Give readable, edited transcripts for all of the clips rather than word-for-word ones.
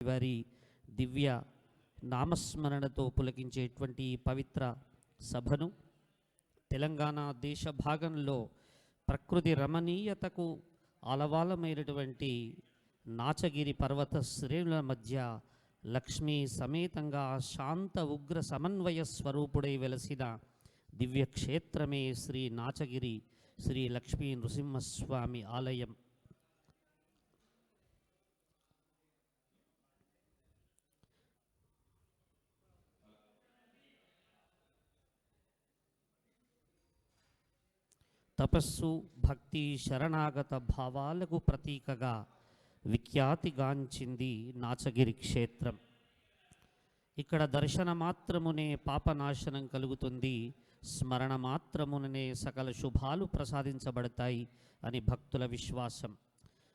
వారి దివ్య నామస్మరణతో పులకించేటువంటి పవిత్ర సభను తెలంగాణ దేశ భాగంలో ప్రకృతి రమణీయతకు ఆలవాలమైనటువంటి నాచగిరి పర్వత శ్రేణుల మధ్య లక్ష్మీ సమేతంగా శాంత ఉగ్ర సమన్వయ స్వరూపుడై వెలసిన దివ్యక్షేత్రమే శ్రీ నాచగిరి శ్రీ లక్ష్మీ నృసింహస్వామి ఆలయం. తపస్సు, భక్తి, శరణాగత భావాలకు ప్రతీకగా విఖ్యాతిగాంచింది నాచగిరి క్షేత్రం. ఇక్కడ దర్శన మాత్రమునే పాపనాశనం కలుగుతుంది, స్మరణ మాత్రముననే సకల శుభాలు ప్రసాదించబడతాయి అని భక్తుల విశ్వాసం.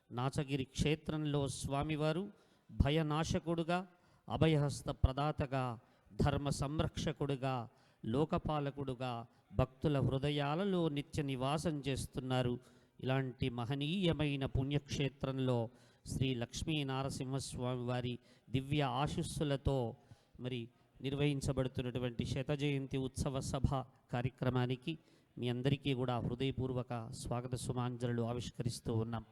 నాచగిరి క్షేత్రంలో స్వామివారు భయనాశకుడుగా, అభయహస్త ప్రదాతగా, ధర్మ సంరక్షకుడుగా, లోకపాలకుడుగా భక్తుల హృదయాలలో నిత్య నివాసం చేస్తున్నారు. ఇలాంటి మహనీయమైన పుణ్యక్షేత్రంలో శ్రీ లక్ష్మీ నారసింహస్వామి వారి దివ్య ఆశీస్సులతో మరి నిర్వహించబడుతున్నటువంటి శత జయంతి ఉత్సవ సభ కార్యక్రమానికి మీ అందరికీ కూడా హృదయపూర్వక స్వాగత సుమాంజలు ఆవిష్కరిస్తూ ఉన్నాం.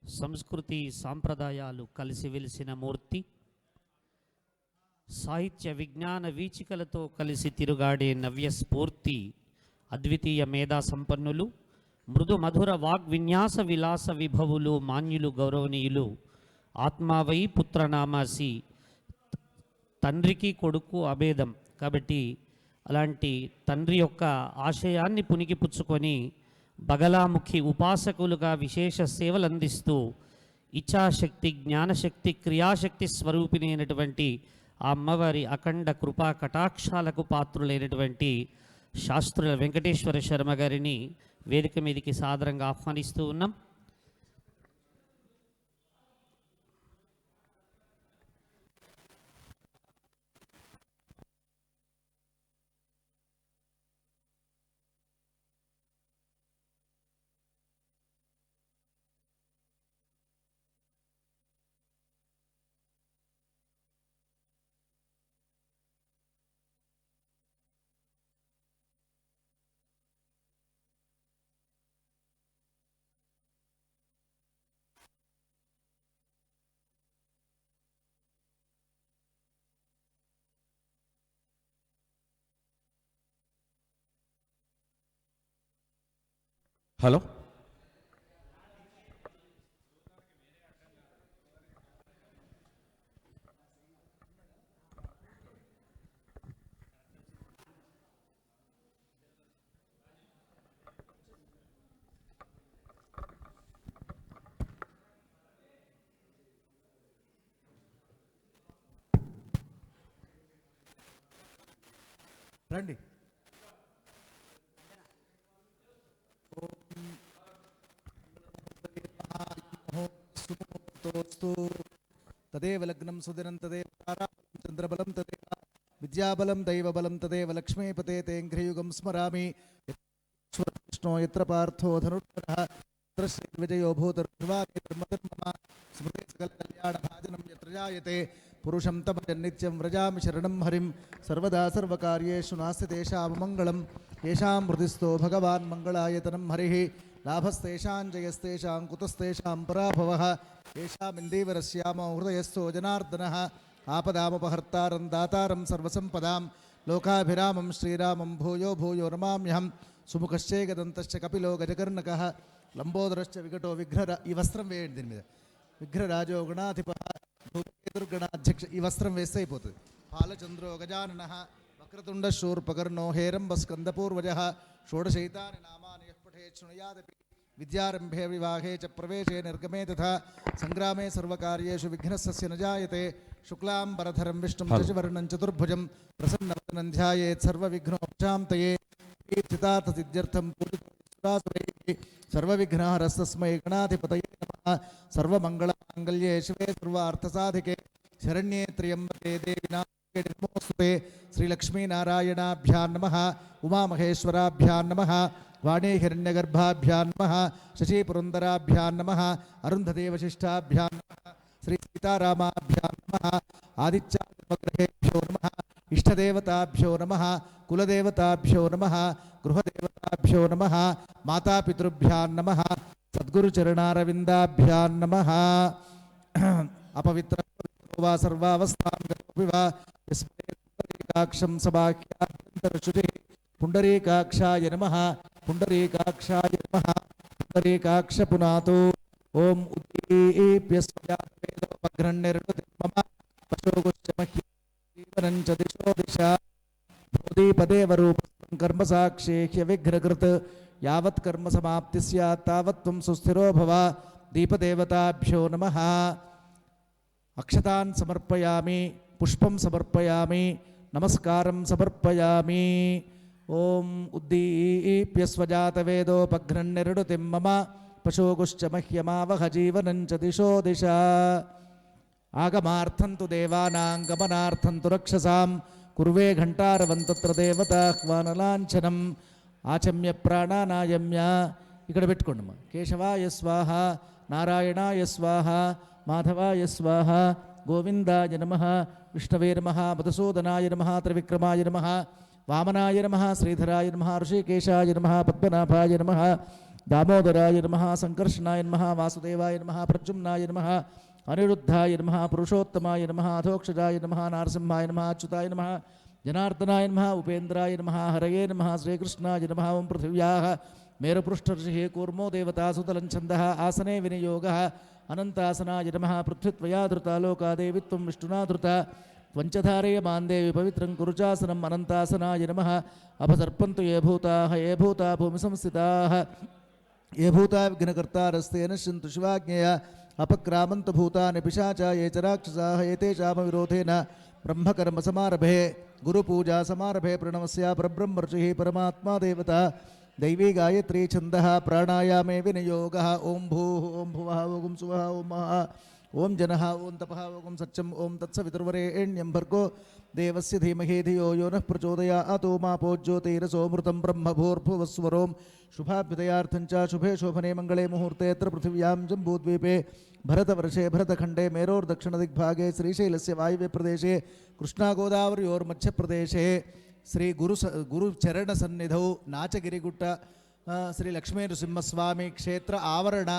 సంస్కృతి సాంప్రదాయాలు కలిసి వెలిసిన మూర్తి, సాహిత్య విజ్ఞాన వీచికలతో కలిసి తిరుగాడే నవ్య స్ఫూర్తి, అద్వితీయ మేధా సంపన్నులు, మృదు మధుర వాగ్విన్యాస విలాస విభవులు, మాన్యులు, గౌరవనీయులు, ఆత్మావై పుత్రనామాసి, తండ్రికి కొడుకు అభేదం కాబట్టి అలాంటి తండ్రి యొక్క ఆశయాన్ని పుణికిపుచ్చుకొని బగలాముఖి ఉపాసకులుగా విశేష సేవలు అందిస్తూ ఇచ్ఛాశక్తి, జ్ఞానశక్తి, క్రియాశక్తి స్వరూపిణి అయినటువంటి ఆ అమ్మవారి అఖండ కృపా కటాక్షాలకు పాత్రులైనటువంటి శాస్త్రుల వెంకటేశ్వర శర్మ గారిని వేదిక మీదకి సాదరంగా ఆహ్వానిస్తూ ఉన్నాం. హలో, రండి. తదేవ లగ్నం సుదినం తదేవ చంద్రబలం తదేవ విద్యాబలం దైవబలం తదేవ లక్ష్మీపతే తేంఘ్రయుగం స్మరామి. విష్ణో యత్ర పార్థో ధనుర్ధరః తత్ర శ్రీ విజయో భూతర్వామి బ్రహ్మతన్మమ స్మృతే సకల కళ్యాణ భాజనం యత్ర జాయతే पुरुषं तमजन्नित्यं व्रजामि शरणं हरिं सर्वदा सर्वकार्येषु नास्ति तेषां मङ्गलं येषां हृदिस्थो भगवान् मङ्गलायतनं हरिः लाभस्तेषां जयस्तेषां कुतस्तेषां पराभवः येषामिन्दीवरस्यामो हृदयस्थो जनार्दनः आपदामुपहर्तारं दातारं सर्वसम्पदां लोकाभिरामं श्रीरामं भूयो भूयो नमाम्यहं सुमुखश्चैकदन्तश्च कपिलो गजकर्णकः लंबोदरश्च विकटो विघ्नरा ఈ వస్త్రం వేయండి దీని మీద విఘ్నరాజో గణాధిపః దుర్గణాధ్యక్ష ఈ వస్త్రం వేస్తే అయిపోతుంది పాలచంద్రో గజాననః వక్రతుండ శూర్పకర్ణో హేరంబ స్కందపూర్వజః షోడశైతాని నామాని యః పఠేత్ శృణుయాదపి విద్యారంభే వివాహే చ ప్రవేశే నిర్గమే తథా సంగ్రామే సర్వకార్యేషు విఘ్నస్య న జాయతే శుక్లాంబరధరం విష్ణుం శశివర్ణం చతుర్భుజం ప్రసన్నవదనం ధ్యాయేత్ సర్వవిఘ్నోపశాంతయే సిద్ధార్థసిద్ధ్యర్థం सर्वविघ्नहरस्तस्मै गणाधिपतये नमः सर्वमङ्गलमाङ्गल्ये शिवे सर्वार्थसाधिके शरण्ये त्र्यम्बके देवी नमोस्तुते श्रीलक्ष्मीनारायणाभ्यां नमः उमामहेश्वराभ्यां नमः वाणी हिरण्यगर्भाभ्यां नमः शशीपुरन्दराभ्यां नमः अरुन्धदेवशिष्टाभ्यां नमः श्रीसीतारामाभ्यां नमः आदित्याग्रहेभ्यो नमः इष्टदेवताभ्यो नमः कुलदेवताभ्यो नमः गृहदेवताभ्यो नमः मातापितृभ्यां नमः सद्गुरुचरणारविन्दाभ्यां नमः अपवित्र वा सर्वावस्थां गतोऽपि वा यस्मैकाक्षं सबाह्याभ्यन्तरशुचिः पुण्डरीकाक्षाय नमः पुण्डरीकाक्षाय नमः पुण्डरीकाक्षपुनातो ॐ उद्दीप्यस्वजातवेदोपघ्रण्यर्वति मम पशोगुश्चमह्यं च दिशो दिशा भूदीपदेवरूपं कर्मसाक्षे ह्यविघ्नकृत् यावत् कर्म समाप्ति स्यात् तावत् त्वं सुस्थिरो भव दीपदेवताभ्यो नमः अक्षतान् समर्पयामि पुष्पं समर्पयामि नमस्कारं समर्पयामि ॐ उद्दीप्यस्वजातवेदोपघ्रण्यर्वतिं मम पशोगुश्च मह्यमावह जीवनं च दिशो दिशा आगमार्थं तु देवानां गमनार्थं तु रक्षसां कुर्वे घंटारवंतत्र देवताह्वानलांఛనం ఆచమ్య ప్రాణానాయమ్య ఇక్కడ పెట్టుకోండి కేశవాయ స్వాహ నారాయణాయ స్వాహ మాధవాయ స్వాహ గోవిందాయ నమః విష్ణవే నమః మధుసూదనాయ నమః త్రివిక్రమాయ నమః వామనాయ నమః శ్రీధరాయ నమః ఋషికేశాయ నమః పద్మనాభాయ నమః దామోదరాయ నమః సంకర్షణాయ నమః వాసుదేవాయ నమః ప్రద్యుమ్నాయ నమః अनिरुद्धाय नमः पुरुषोत्तमाय नमः अधोक्षजाय नमः नारसिंहाय नमः अच्युताय नमः जनार्दनाय नमः उपेन्द्राय नमः हरये नमः श्रीकृष्णाय नमः ओं पृथिव्याः मेरुपृष्ठऋषिः कूर्मो देवता सुतलं छन्दः आसने विनियोगः अनन्तासनाय नमः पृथ्वीत्वया धृता लोकादेवी त्वं विष्णुना धृता त्वञ्चधारय मान्देवी पवित्रं कुरुचासनम् अनन्तासनाय नमः अपसर्पन्तु ये भूता भूमिसंस्थिताः ये भूता विघ्नकर्तारस्ते नश्यन्तु शिवाज्ञया अपक्रामन्तु भूतानि पिशाचा ये च राक्षसाः एतेषामविरोधेन ब्रह्मकर्मसमारभे गुरुपूजासमारभे प्रणवस्या परब्रह्मर्षिः परमात्मा देवता दैवी गायत्री छन्दः प्राणायामे विनियोगः ॐ भूः ॐ भुवः ॐ सुवः ॐ महः ॐ जनः ॐ तपः ॐ सत्यं ॐ तत्सवितुर्वरेण्यं भर्गो देवस्य धीमहि धियो यो नः प्रचोदयात् मा ज्योतिरसोऽमृतं ब्रह्मभूर्भुवस्वरों शुभाभ्युदयार्थं च शुभे शोभने मङ्गले मुहूर्ते यत्र पृथिव्यां जम्बूद्वीपे भरतवर्षे भरतखण्डे मेरोर्दक्षिणदिग्भागे श्रीशैलस्य वायव्यप्रदेशे कृष्णागोदावर्योर्मध्यप्रदेशे श्री गुरुचरणसन्निधौ नाचगिरिगुट्ट श्री लक्ष्मीनृसिंहस्वामी क्षेत्र आवरण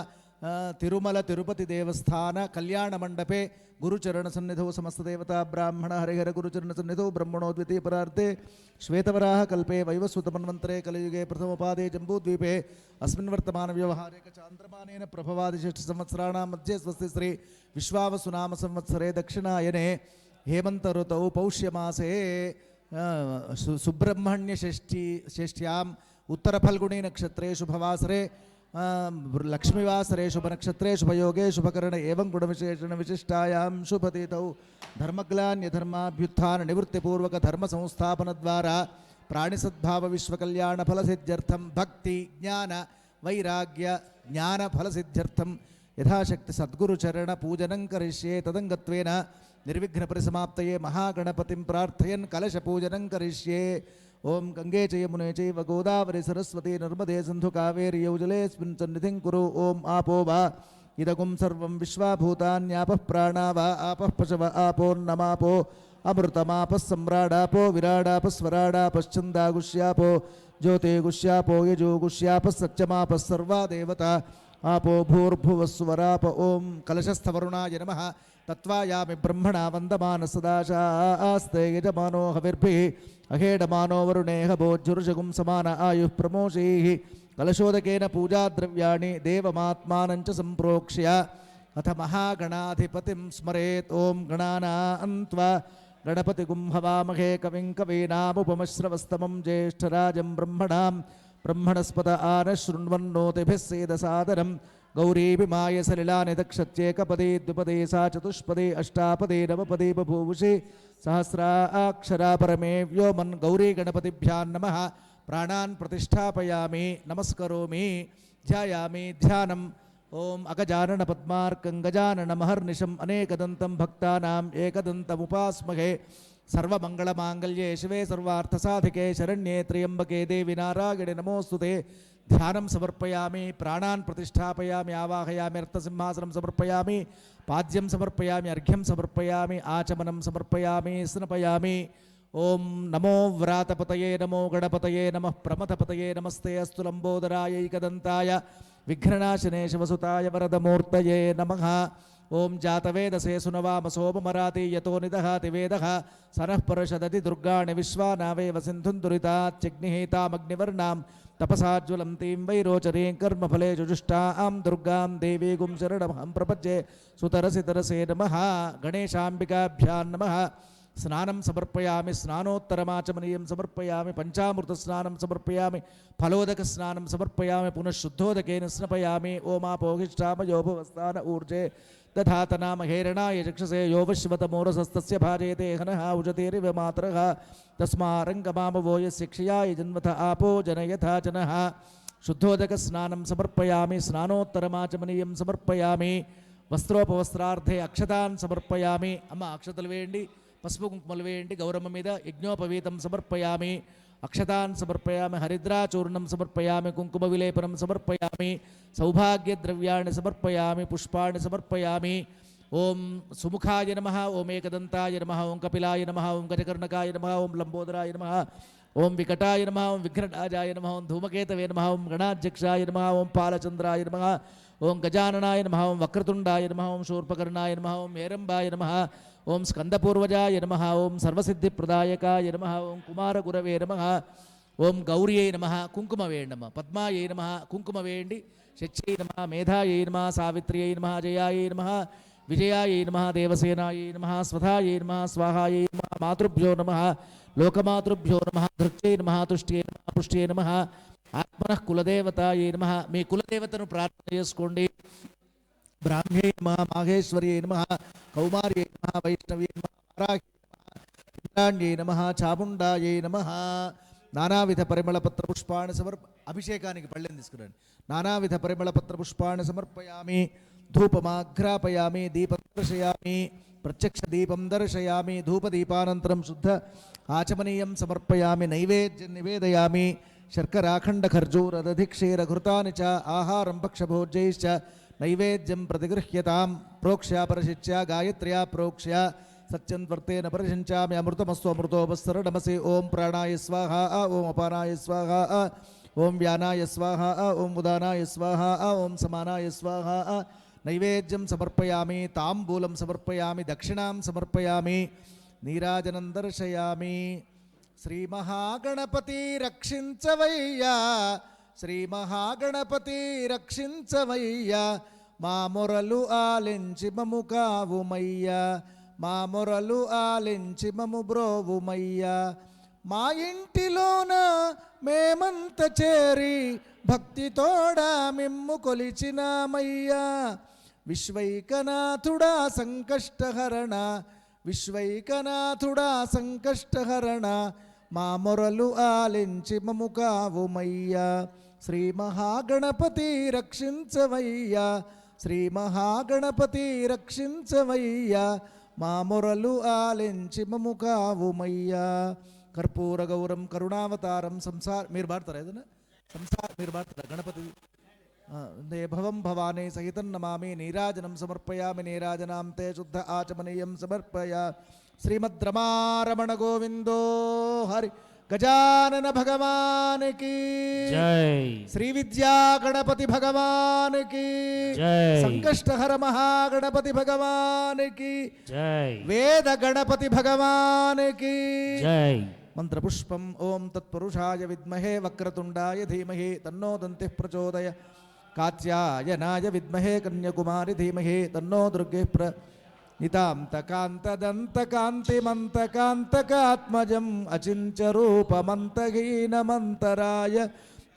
तिरुमल तिरुपति देवस्थान कल्याण मंडपे गुरुचरण सन्निधौ समस्त देवता ब्राह्मण हरिहर गुरुचरण सन्निधौ ब्रह्मणो द्वितीय परार्थे श्वेतवराह कल्पे वैवस्वत मन्वन्तरे कलियुगे प्रथमपादे जम्बूद्वीपे अस्मिन् वर्तमान व्यवहारे चान्द्रमानेन प्रभवादिशिष्ट संवत्सराणां मध्ये स्वस्ति श्री विश्वावसुनाम संवत्सरे दक्षिणायने हेमंत ऋतौ पौष्यमासे सुब्रह्मण्य षष्ठ्याम् उत्तरफल्गुणी नक्षत्रे शुभवासरे लक्ष्मीवासरे शुभनक्षत्रे शुभयोगे शुभकरण एवं गुणविशेषण विशिष्टायां शुभतिथौ धर्मग्लान्यधर्माभ्युत्थान निवृत्तिपूर्वक धर्म संस्थापन द्वारा प्राणिसद्भाव विश्वकल्याण फलसिद्ध्यर्थं भक्ति ज्ञान वैराग्य ज्ञान फलसिद्ध्यर्थं यथाशक्ति सद्गुरुचरण पूजनं करिष्ये तदंगत्वेन निर्विघ्न परिसमाप्तये महागणपतिं प्रार्थयन् कलशपूजनं करिष्ये ओं गंगे च यमुने चैव गोदावरी सरस्वती नर्मदे सिन्धु कावेरी यौजलेऽस्मिन् सन्निधिं कुरु ओं आपो वा ఇదగుం సర్వం విశ్వాభూతాన్యాపః ప్రాణావ ఆపః పశవ ఆపోన్నమాపో అమృతమాపः సమ్రాడాపో విరాడాపస్వరాడాపశ్చందాగుష్యాపో జ్యోతిగుష్యాపో యజోగుష్యాపः సత్యమాపः సర్వా దేవత ఆపో భూర్భువస్వరాప ఓం కలశస్థవరుణాయ నమః తత్వాయామి బ్రహ్మణా వందమాన సదాశాస్తే యజమానో హవిర్భిః అహేడమానో వరుణేహ భోజ్జుర్జగుం సమాన ఆయుః ప్రమోషైః కలశోదకేన పూజాద్రవ్యాణి దేవమాత్మానంచ సంప్రోక్ష్య అథ మహాగణాధిపతిం స్మరేత్ ఓం గణానాన్త్వా గణపతిగుం హవామహే కవిం కవీనాముపమశ్రవస్తమం జ్యేష్ఠరాజం బ్రహ్మణస్పద ఆనశృణ్వన్నోతిభిः సేదసాదరం గౌరీభిమాయ సలిలాని దక్షత్యేకపదే ద్విపదే సా చతుష్పదే అష్టాపదే నవపదే బభూవుషి సహస్రాక్షరా పరమే వ్యోమన్ గౌరీ గణపతిభ్యాం నమః ప్రాణాన్ ప్రతిష్టాపయామి నమస్కరోమి ధ్యాయామి ధ్యానం ఓం అగజానన పద్మార్కం గజానన మహర్నిశం అనేకదంతం భక్తానాం ఏకదంతముపాస్మహే సర్వమంగళమాంగళ్యే శివే సర్వార్థసాధికే శరణ్యే త్ర్యంబకే దేవి నారాయణి నమోస్తుతే ధ్యానం సమర్పయామి ప్రాణాన్ ప్రతిష్టాపయామి ఆవాహయామి అర్థసింహాసనం సమర్పయామి పాద్యం సమర్పయామి అర్ఘ్యం సమర్పయామి ఆచమనం సమర్పయామి స్నపయామి ఓం నమో వ్రాతపతయే నమో గణపతయే నమః ప్రమథపతయే నమస్తే అస్తు లంబోదరాయ ఏకదంతాయ విఘ్ననాశనే శివసుతాయ వరదమూర్తయే నమః ఓం జాతవేదసే సునవామ సోమమరాతి యతో నిదహాతి వేదః సనః పరషదతి దుర్గాణి విశ్వానావేవ సింధుం దురితాత్యగ్నిహేతామగ్నివర్ణాం తపసాజ్వలంతీం వైరోచరీం కర్మఫలే జుజుష్టాం దుర్గాం దేవీగుం శరణమహం ప్రపద్యే సుతరసితరసే నమః గణేశాంబికాభ్యాం నమః స్నానం సమర్పయామి స్నానోత్తరమాచమనీయం సమర్పయామి పంచామృత స్నానం సమర్పయామి ఫలోదక స్నానం సమర్పయామి పునః శుద్ధోదకేన స్నపయామి ఓమాపోహిష్టామయోభవస్థాన ఊర్జే దధాతనామహేరణాయ చక్షసే యోవశ్వతమోరసస్తస్య భాజయతే హనః ఉజతేరివ మాతరః తస్మారంగమామవో యస్య క్షయాయ జన్మథ ఆపో జనయథా జనః శుద్ధోదక స్నానం సమర్పయామి స్నానోత్తరమాచమనీయం సమర్పయామి వస్త్రోపవస్త్రార్థే అక్షతాన్ సమర్పయామి అమ్మ అక్షతలు వేయండి పసుపు కుంకుమలు వేయండి గౌరమ్మ మీద యజ్ఞోపవీతం సమర్పయామి అక్షతాన్ సమర్పయామి హరిద్రాచూర్ణం సమర్పయామి కుంకుమ విలేపనం సమర్పయామి సౌభాగ్యద్రవ్యాన్ని సమర్పయామి పుష్పాన్ని సమర్పయామి ఓం సుముఖాయ నమః ఓం ఏకదంతాయ నమః ఓం కపిలాయ నమః ఓం గజకర్ణకాయ నమః ఓం లంబోదరాయ నమః ఓం వికటాయ నమః ఓం విఘ్నరాజాయ నమః ఓం ధూమకేతవే నమః ఓం గణాధ్యక్షాయ నమః ఓం పాలచంద్రాయ నమః ఓం గజాననాయ నమః ఓం వక్రతుండాయ నమః ఓం శూర్పకర్ణాయ నమః ఓం హేరంబాయ నమః ఓం స్కందపూర్వజాయ నమః ఓం సర్వసిద్ధిప్రదాయకాయ నమః ఓం కుమారగురవే నమః ఓం గౌర్యై నమః కుంకుమ వేయండి నమః పద్మాయై నమః కుంకుమ వేయండి శచ్యై నమః మేధాయై నమః సావిత్ర్యై నమః జయాయై నమః విజయాయై నమః దేవసేనాయై నమః స్వధాయై నమః స్వాహాయై నమః మాతృభ్యో నమః లోకమాతృభ్యో నమః ధృత్యై నమః తుష్ట్యై నమః పుష్ట్యై నమః ఆత్మనః కులదేవతాయై నమః మీ కులదేవతను ప్రార్థన చేసుకోండి బ్రాహ్మ్యై నమః మాహేశ్వర్యై నమః కౌమార్యై నమః వైష్ణవ్యై నమః వారాహ్యై నమః ఇంద్రాణ్యై నమః చాముండాయై నమః నానావిధ పరిమళపత్ర పుష్పాన్ని అభిషేకానికి పళ్ళెం తీసుకురండి నానావిధ పరిమళపత్ర పుష్పాన్ని సమర్పయామి ధూపమాఘ్రాపయామి దీపం దర్శయామి ప్రత్యక్ష దీపం దర్శయామి ధూపదీపానంతరం శుద్ధ ఆచమనీయం సమర్పయామి నైవేద్యం నివేదయామి శర్కరాఖండ ఖర్జూరదధిక్షీరఘృతాని చ ఆహారం భక్షభోజ్యైశ్చ నైవేద్యం ప్రతిగృహ్యతాం ప్రోక్ష్య పరశిచ్య గాయత్ర్యా ప్రోక్ష్య సత్యంవర్తేన పరిశించామి అమృతమస్సు అమృతోపస్సరణమసి ఓం ప్రాణాయ స్వాహ ఓం అపానాయ స్వాహ ఓం వ్యానాయ స్వాహ ఓం ఉదానాయ స్వాహ ఓం సమానాయ స్వాహ నైవేద్యం సమర్పయామి తాంబూలం సమర్పయామి దక్షిణాం సమర్పయామి నీరాజనం దర్శయామి శ్రీ మహాగణపతి రక్షించవయ్యా శ్రీ మహాగణపతి రక్షించవయ్యా మా మొరలు ఆలించి మము కావుమయ్యా మా మొరలు ఆలించి మము బ్రోవుమయ్యా మా ఇంటిలోన మేమంత చేరి భక్తితోడా మిమ్ము కొలిచినామయ్యా విశ్వైకనాథుడా సంకష్టహరణ విశ్వైకనాథుడా సంకష్టహరణ మా మొరలు ఆలించి మము కావుమయ్యా శ్రీ మహాగణపతి రక్షించవయ్యా శ్రీ మహాగణపతి రక్షించవయ్యా మా మొరలు ఆలించి మము కావుమయ్యా కర్పూర గౌరం కరుణావతారం సంసార మీరు పాడతారా ఏదైనా సంసార మీరు పాడతారా గణపతి భవం భవానీ సహితం నమామి నీరాజనం సమర్పయామి నీరాజనాం తే శుద్ధ ఆచమనీయం సమర్పయ శ్రీమద్రమారమణ గోవిందో హరి గజానన భగవానికి జై. శ్రీ విద్యా గణపతి భగవానికి జై. సంకష్టహర మహాగణపతి భగవానికి జై. వేద గణపతి భగవానికి జై. మంత్రపుష్పం ఓం తత్పురుషాయ విద్మహే వక్రతుండాయ ధీమహి తన్నో దంతిః ప్రచోదయ కాత్యాయనాయ విద్మహే కన్యాకుమారి ధీమహి తన్నో దుర్గే నితాంతకాంతదంతకాంతిమంతకాంతకాత్మజం అచించరూపమంతహీనమంతరాయ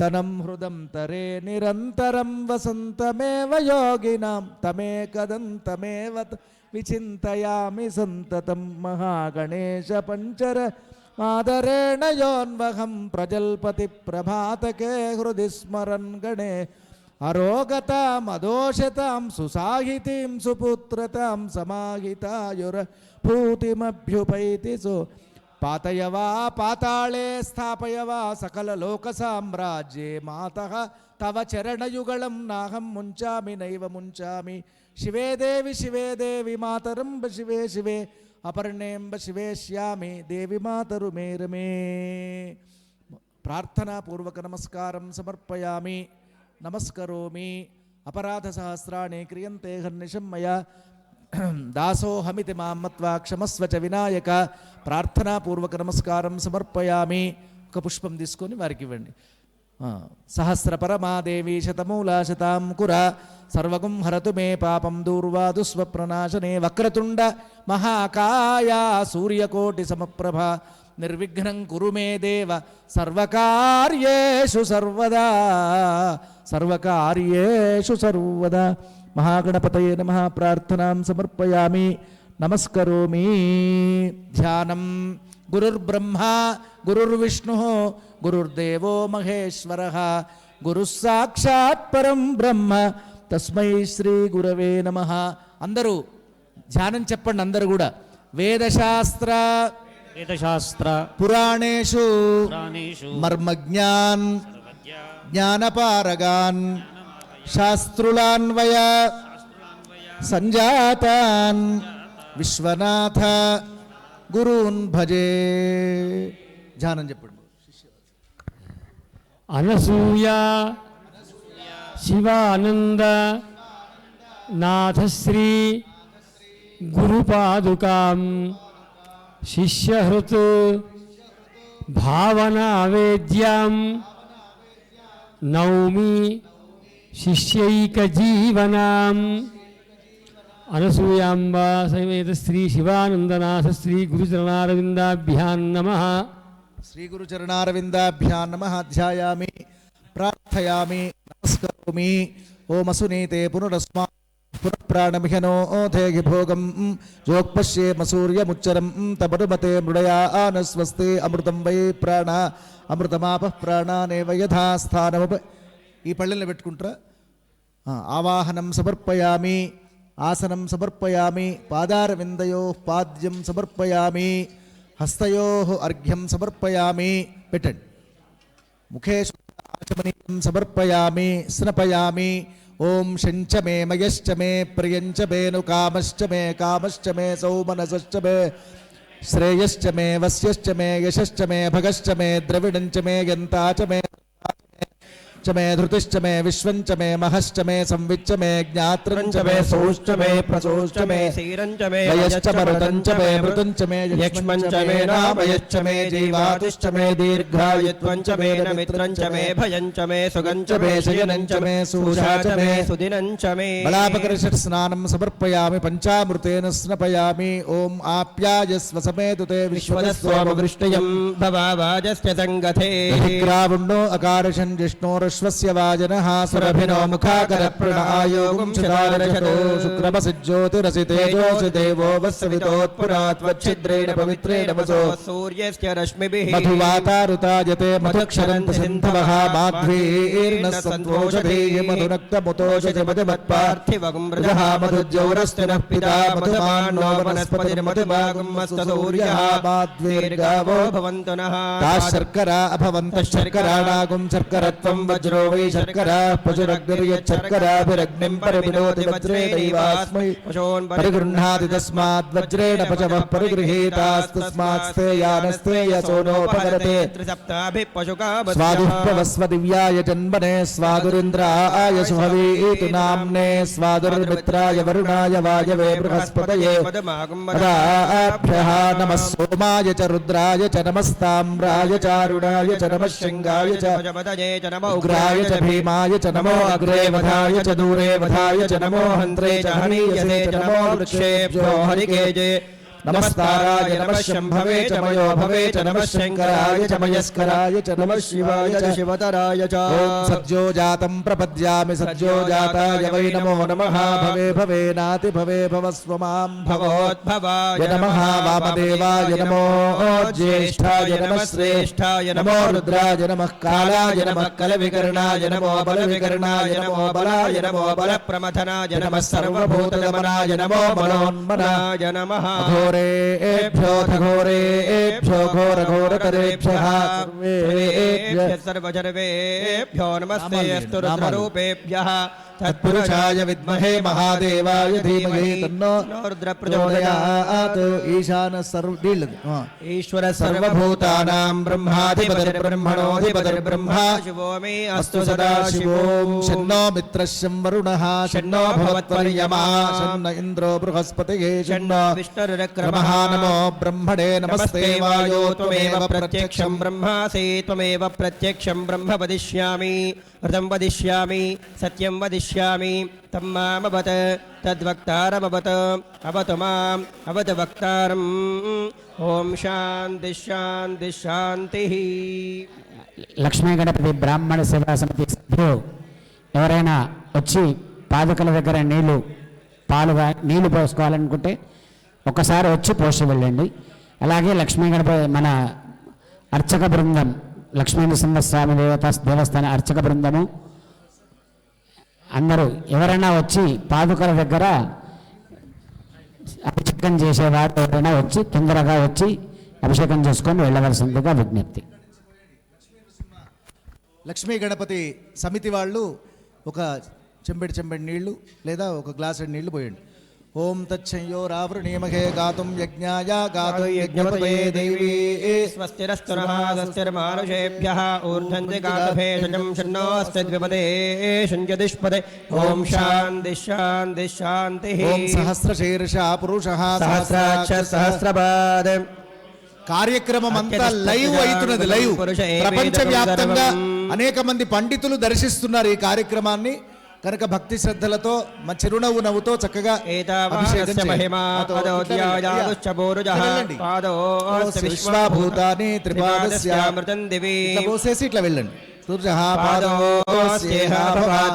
తనం హృదం తరే నిరంతరం వసంతమేవ యోగినాం తమేకదంతమేవ విచింతయామి సంతతం మహాగణేశ పంచర మాదరేణ యోన్వహం ప్రజల్పతి ప్రభాతకే హృది స్మరన్ గణే అరోగతాం అదోషతాం సుసాహితీం సుపుత్రతాం సమాహితాయుర భూతిమభ్యుపైతి సో పాతయవా పాతాళే స్థాపయవా సకల లోక సామ్రాజ్యే మాతః తవ చరణయుగళం నాహం ముంచామి నైవ ముంచామి శివే దేవి మాతరం శివే శివే అపర్ణేంబ శివేశ్యామి దేవి మాతరు మేరమే. ప్రార్థనాపూర్వక నమస్కారం సమర్పయామి. నమస్కరోమి. అపరాధ సహస్రాణి క్రియంతే హర్నిశం మయా దాసోహమితి మాం మత్వా క్షమస్వ చ వినాయక. ప్రార్థనాపూర్వక నమస్కారం సమర్పయామి. ఒక పుష్పం తీసుకొని వారికి ఇవ్వండి. సహస్ర పరమాదేవి శతమూలా శతాం కుర సర్వగుం హరతు మే పాపం దూర్వాదు స్వప్రనాశనే వక్రతుండ మహాకాయ సూర్యకోటి సమప్రభ నిర్విఘ్నం కురు మే దేవ సర్వకార్యేషు సర్వదా సర్వకార్యేషు సర్వదా. మహాగణపతయే నమః. ప్రార్థనాం సమర్పయామి. నమస్కరోమి. ధ్యానం. గురుర్బ్రహ్మ గురుర్విష్ణు గురుర్దేవో మహేశ్వరః గురుః సాక్షాత్ పరం బ్రహ్మ తస్మై శ్రీ గురవే నమః. అందరూ ధ్యానం చెప్పండి. అందరూ కూడా వేదశాస్త్ర పురాణేషు మర్మజ్ఞాన్ జ్ఞానపారగాన్ శాస్త్రులాన్వయ సంజాతాన్ విశ్వనాథ గురూన్ భజే. ధ్యానం చెప్పండి. అనసూయ శివానంద నాథశ్రీ గురుపాదుకాం శిష్యహృత్ భావనావేద్యాం నౌమి శిష్యైకజీవనాం. అనసూయాంబ సమేత శ్రీ శివానందనాథ శ్రీ గురుచరణారవిందాభ్యాం నమః. శ్రీ గురుచరణారవిందాభ్యాం నమః. ధ్యాయామి ప్రార్థయామి నమస్కరోమి. ఓం అసునీతే పునరస్మా పునఃప్రాణమిహనో ఓధేగి భోగం జోక్పశ్యేమ సూర్యముచ్చరం తమరుమతే మృడయా ఆనస్వస్తే అమృతం వై ప్రాణ అమృతమాపః ప్రాణానేవ యథాస్థానముప. ఈ పళ్ళెల్లో పెట్టుకుంటారా. ఆవాహనం సమర్పయామి. ఆసనం సమర్పయామి. పాదారవిందయో పాద్యం సమర్పయామి. హస్తయో అర్ఘ్యం సమర్పయామి. పెట్టండి. ముఖే ఆచమనీయం సమర్పయామి. స్నపయామి. ఓం శంచ మే మయశ్చ మే ప్రియంచ మేను కామశ్చ మే సౌమనసశ్చ మే శ్రేయశ్చ మే వస్యశ్చ మే యశశ్చ మే భగశ్చ మే ద్రవిడంచ మే యంతాచ మే మే ధృతిశ్చ మే విశ్వంచ మే మహశ్చ మే సంవిచ్చ మే జ్ఞాత్రంచ మే సౌశ్చ మే ప్రసోశ్చ మే శీరంచ మే వయశ్చ మరుతంచ మే మృతంచ మే యక్ష్మంచ మే నామయశ్చ మే జీవాతిశ్చ మే దీర్ఘాయుత్వంచ మే నమిత్రంచ మే భయంచ మే సుగంచ మే శయనంచ మే సూషాచ మే సుదినంచ మే. బలాపకర్షట్ స్నానం సమర్పయామి. పంచామృతేన స్నపయామి. ఓం ఆప్యాయస్వ సమేతుతే విశ్వదస్వామవృష్టయం భవావాజస్య సంగతే గ్రావుండో అకారశం జిష్ణోరశ్వస్య వాజనః సురభినో ముఖాకర ప్రణాయోగం చిదారశతో శుక్రమసిజ్యోతిరసి తేజోసి దేవో వస్సవితోత్పురాత్వచ్ఛిద్రేణ పవిత్రేణ వసో సూర్యస్య రశ్మిభిః మధువాతారుతాయతే మధుక్షరంత సింధవః మాధ్వీర్న సంతోషధేయ మధునక్తముతోషజ మధుమత్పార్థివగం మృజః మధుజ్యౌరస్తినః పితా మధుమాన్నో వనస్పతిర్మధుభాగం మస్తసూర్యః మాధ్వీర్గావో భవంతు నః. తా శర్కరా అభవంతః శర్కరాణాగుం శర్కరత్వం వజ్ర वज्रो वै शर्करा पशुरग्निर्यच्छर्कराभिरग्निं परिविनोति वज्रेणैवास्मै परिगृह्णाति तस्मात् वज्रेण पशवः परिगृहीतास्तस्मात् स्थेयानस्थेयसोनोपकरते स्वादुष्पवस्व दिव्याय जन्मने स्वादुरिन्द्राय शुभवीतु नाम्ने स्वादुर्मित्राय वरुणाय वायवे बृहस्पतये मदाभ्यः नमः सोमाय च रुद्राय च नमस्ताम्राय चारुणाय च नमः शृङ्गाय च उग्राय च भीमाय च नमो अग्रे वधाय च दूरे वधाय च नमो हन्त्रे च हनीयसे च नमो वृक्षेभ्यो हरिकेजे नमस्ताराय नमः शम्भवे च मयो भवे च नमः शङ्कराय च मयस्कराय च नमः शिवाय च शिवतराय च ॐ सद्यो जातं प्रपद्यामि सद्यो जाताय वै नमो नमः भवे भवेनाति भवे भवस्व मां भवोद्भवाय नमः वामदेवाय नमो ज्येष्ठाय नमः श्रेष्ठाय नमो रुद्राय नमः कालाय नमः कलविकर्णाय नमो बलविकर्णाय नमो बलाय नमो बलप्रमथनाय नमः सर्वभूतगमनाय नमो मनोन्मनाय नमः घोरेभ्यो घोरेभ्यो घोरघोरतरेभ्यः सर्वजर्वेभ्यो नमस्ते अस्तु रुद्ररूपेभ्यः तत्पुरुषाय विद्महे महादेवाय धीमहि तन्नो रुद्र प्रचोदयात् ईशान ईश्वर सर्वभूतानां ब्रह्माधिपतिर्ब्रह्मणोऽधिपतिर्ब्रह्मा शिवो मे अस्तु सदा शिवो शन्नो मित्रः शं वरुणः शन्नो भवत्वर्यमा शन्न इन्द्रो बृहस्पतिः शन्नो विष्णुरुक्रमः नमो ब्रह्मणे नमस्ते वायो त्वमेव प्रत्यक्षं ब्रह्मासि त्वमेव प्रत्यक्षं ब्रह्म वदिष्यामि व्रतं वदिष्यामि सत्यं वदिष्यामि तं मामवत तद्वक्तारमवत अवतु माम् अवत वक्तारम् ओम शांति शांति शांतिः లక్ష్మీ గణపతి బ్రాహ్మణ సేవా సమితి సభ్యులు ఎవరైనా వచ్చి పాదుకల దగ్గర నీళ్లు పోసుకోవాలనుకుంటే ఒకసారి వచ్చి పోసి వెళ్ళండి. అలాగే లక్ష్మీ గణపతి మన అర్చక బృందం లక్ష్మీనరసింహస్వామి దేవస్థాన అర్చక బృందము అందరూ ఎవరైనా వచ్చి పాదుకల దగ్గర అభిషేకం చేసేవారు ఎవరైనా వచ్చి తొందరగా వచ్చి అభిషేకం చేసుకొని వెళ్ళవలసిందిగా విజ్ఞప్తి. లక్ష్మీ గణపతి సమితి వాళ్ళు ఒక చెంబెడి నీళ్లు లేదా ఒక గ్లాసు నీళ్లు పోయండి. ఓం తచ్చయోరావృణీమహే గాతుం యజ్ఞాయ గాతుం యజ్ఞపతయే దేవీ స్వస్తిరస్తునః స్వస్తిర్మానుషేభ్యః ఊర్ధ్వంతి గాతుభేషజం షణ్ణోऽస్తి ద్విపదే షణ్యదిష్పదే ఓం శాంతి శాంతి శాంతిః. ఓం సహస్రశీర్ష పురుషః సహస్రాక్ష సహస్రపాద కార్యక్రమం అంతా లైవ్ అవుతున్నది. లైవ్ ప్రపంచవ్యాప్తంగా అనేక మంది పండితులు దర్శిస్తున్నారు ఈ కార్యక్రమాన్ని. కనుక భక్తి శ్రద్ధలతో మా చిరునవ్వు నవ్వుతో చక్కగా విశ్వాభూతాని త్రిపాదస్యామృతం దివి పోసేసి ఇట్లా వెళ్ళండి.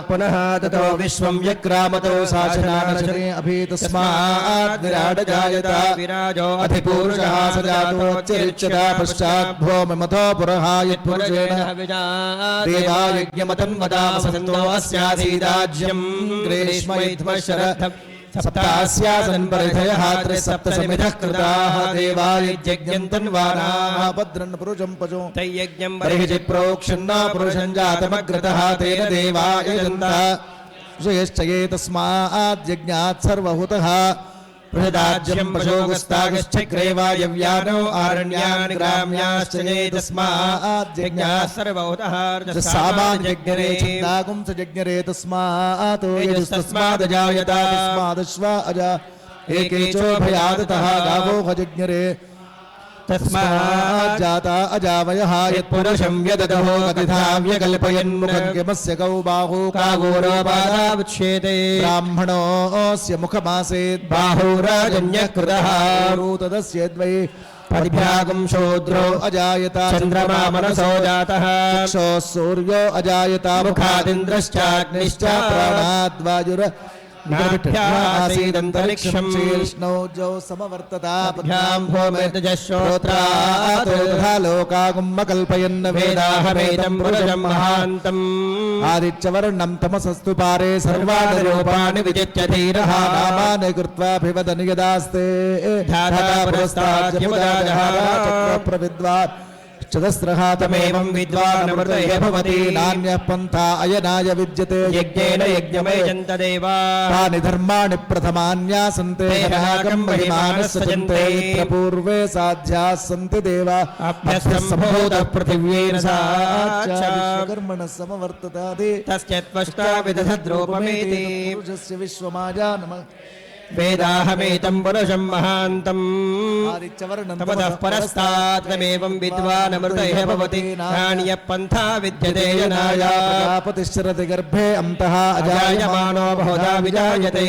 పునః తతో విశ్వం వ్యక్రామతో శాసనానశనే అభితస్మాత్ విరాడజాయత విరాజో అధిపురుషః సజాతోచ్చరిచ్యత పశ్చాత్ భూమిమతో పురః యత్పురుషేణ దేవాయజ్ఞమతం వదామ సంతో అస్యాసీదాజ్యం గ్రీష్మయుధ్మశరథం सप्तास्यासन् परिधयः त्रिसप्तसमिधः कृताः देवायज्ञं तन्वानाः भद्रन् पुरुषं पशुं तयज्ञं बर्हिः प्रोक्षन्ना पुरुषं जातमग्रतः तेन देवा यजन्तः ऋषयश्चये तस्मात् यज्ञात् सर्वहुतः बृहदाज्यं पशोगस्तागश्चक्रे वायव्यानो आरण्यान् ग्राम्याश्च ये तस्मात् यज्ञात् सर्वहुतः सामान्यज्ञरे छन्दागुं स यज्ञरे तस्मात् यजस्तस्मादजायत तस्मादश्वा अजा एकेचोभयादतः गावो हजज्ञरे तस्मात् जाता अजावयः यत्पुरुषं यददहो कथिता व्यकल्पयन्मुखं किमस्य गौ बाहू कागोरोपादावच्छेते ब्राह्मणोऽस्य मुखमासेत् बाहुराजन्यः कृतः तदस्य द्वै पदिभ्यागं शूद्रो अजायत चन्द्रमा मनसो जातः चक्षुः सूर्यो अजायत मुखादिन्द्रश्चाग्निश्च प्राणाद्वायुर नाभ्यासीदन्तरिक्षं शीर्ष्णौ जौ समवर्तताभ्यां भूमिर्जश्रोत्रात् लोकागुम्मकल्पयन् वेदाहमेतं पुरुषं महान्तम् आदित्यवर्णं तमसस्तु पारे सर्वाणि रूपाणि विजित्य धीरः नामानि कृत्वाभिवदन् यदास्ते धाता पुरस्ताद्यमुदाजहार चक्रप्रविद्वान् चतस्रहातमेवं विद्वानमृतये भवति नान्यः पन्था अयनाय विद्यते यज्ञेन यज्ञमयजन्त देवाः तानि धर्माणि प्रथमान्यासन्ते नागं महिमानः सजन्ते यत्र पूर्वे साध्याः सन्ति देवा अभ्यस्तम्भूतः पृथिव्येन साक्षात् कर्मणः समवर्ततादि तस्य त्वष्टा विदधद्रूपमेति पुरुषस्य विश्वमाया नमः वेदाहमेतं पुरुषं महान्तम् आदित्यवर्णं तपतः परस्तात् तमेवं विद्वानमृतयः भवति नान्यः पन्था विद्यते यनाय प्रजापतिश्चरति गर्भे अन्तः अजायमानो बहुधा विजायते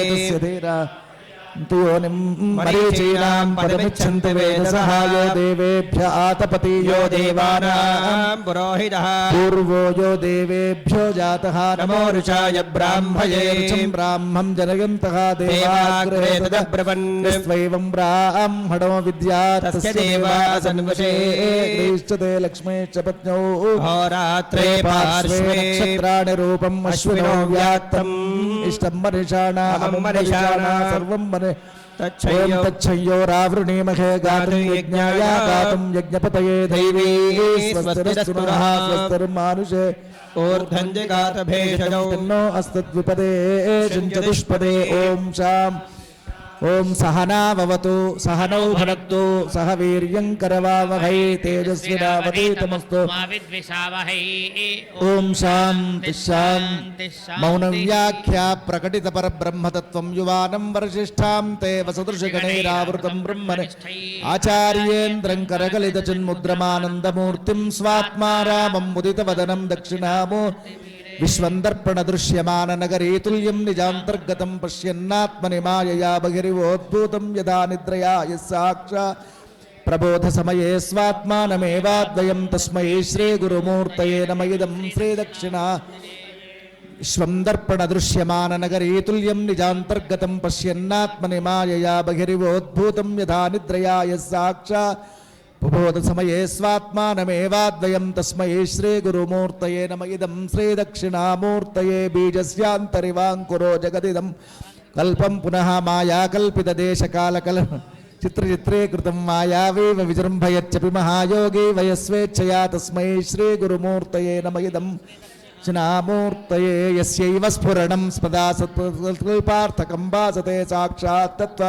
योनिं मरीचीनां पदमिच्छन्ति वेदसः यो देवेभ्य आतपति यो देवानां पुरोहितः पूर्वो यो देवेभ्यो जातः नमो ऋषाय ब्राह्मये ऋचं ब्राह्मं जनयन्तः देवाग्रे तदब्रवन् देवाग्रेतदब्रवन् ब्राह्मणो विद्यात् तस्य देवा सन्वशे क्रीश्चते लक्ष्मीश्च पत्न्यौ होरात्रे पार्श्वे नक्षत्राणि रूपम् अश्विनो व्याक्तम् इष्टं मनिषाणाम् मनिषाणां सर्वं मनि तच्छय्यो तच्छय्योरावृणीमहे गातुं यज्ञाय गातुं यज्ञपतये दैवी स्वस्तिरस्तु नः स्वस्तिर्मानुषे ऊर्ध्वं जगात भेषजौ तन्नो अस्तद्विपदे चतुष्पदे ॐ शां ॐ सहनाववतु सहनौ भुनक्तु सह वीर्यं करवावहै तेजस्विनावधीतमस्तु ॐ शान्तिः शान्तिः मौनं व्याख्या प्रकटितपरब्रह्मतत्त्वं युवानं वरशिष्ठां ते वसदृशगणैरावृतं ब्रह्मणे आचार्येन्द्रं करकलितचिन्मुद्रमानन्दमूर्तिं स्वात्मा रामं मुदितवदनं दक्षिणामो विश्वन्दर्पणदृश्यमाननगरीतुल्यं निजान्तर्गतं पश्यन्नात्मनि मायया बहिरिवोद्भूतं यदा निद्रया यः साक्षात् प्रबोधसमये स्वात्मानमेवाद्वयं तस्मै श्रीगुरुमूर्तये नमः इदं श्रीदक्षिणा विश्वन्दर्पणदृश्यमाननगरीतुल्यं निजान्तर्गतं पश्यन्नात्मनि मायया बहिरिवोद्भूतं यदा निद्रया यः साक्षात् प्रबोधसमये स्वात्मानमेवाद्वयं तस्मै श्रीगुरुमूर्तये नमः इदं श्रीदक्षिणामूर्तये बीजस्यान्तरिवाङ्कुरो जगदिदं कल्पं पुनः मायाकल्पितदेशकालकल चित्रचित्रे कृतं मायावेव विजृम्भयत्यपि महायोगी वयस्वेच्छया तस्मै श्रीगुरुमूर्तये नमः इदं दक्षिणामूर्तये यस्यैव स्फुरणं स्पदा सत्कल्पार्थकं भासते साक्षात् तत्त्व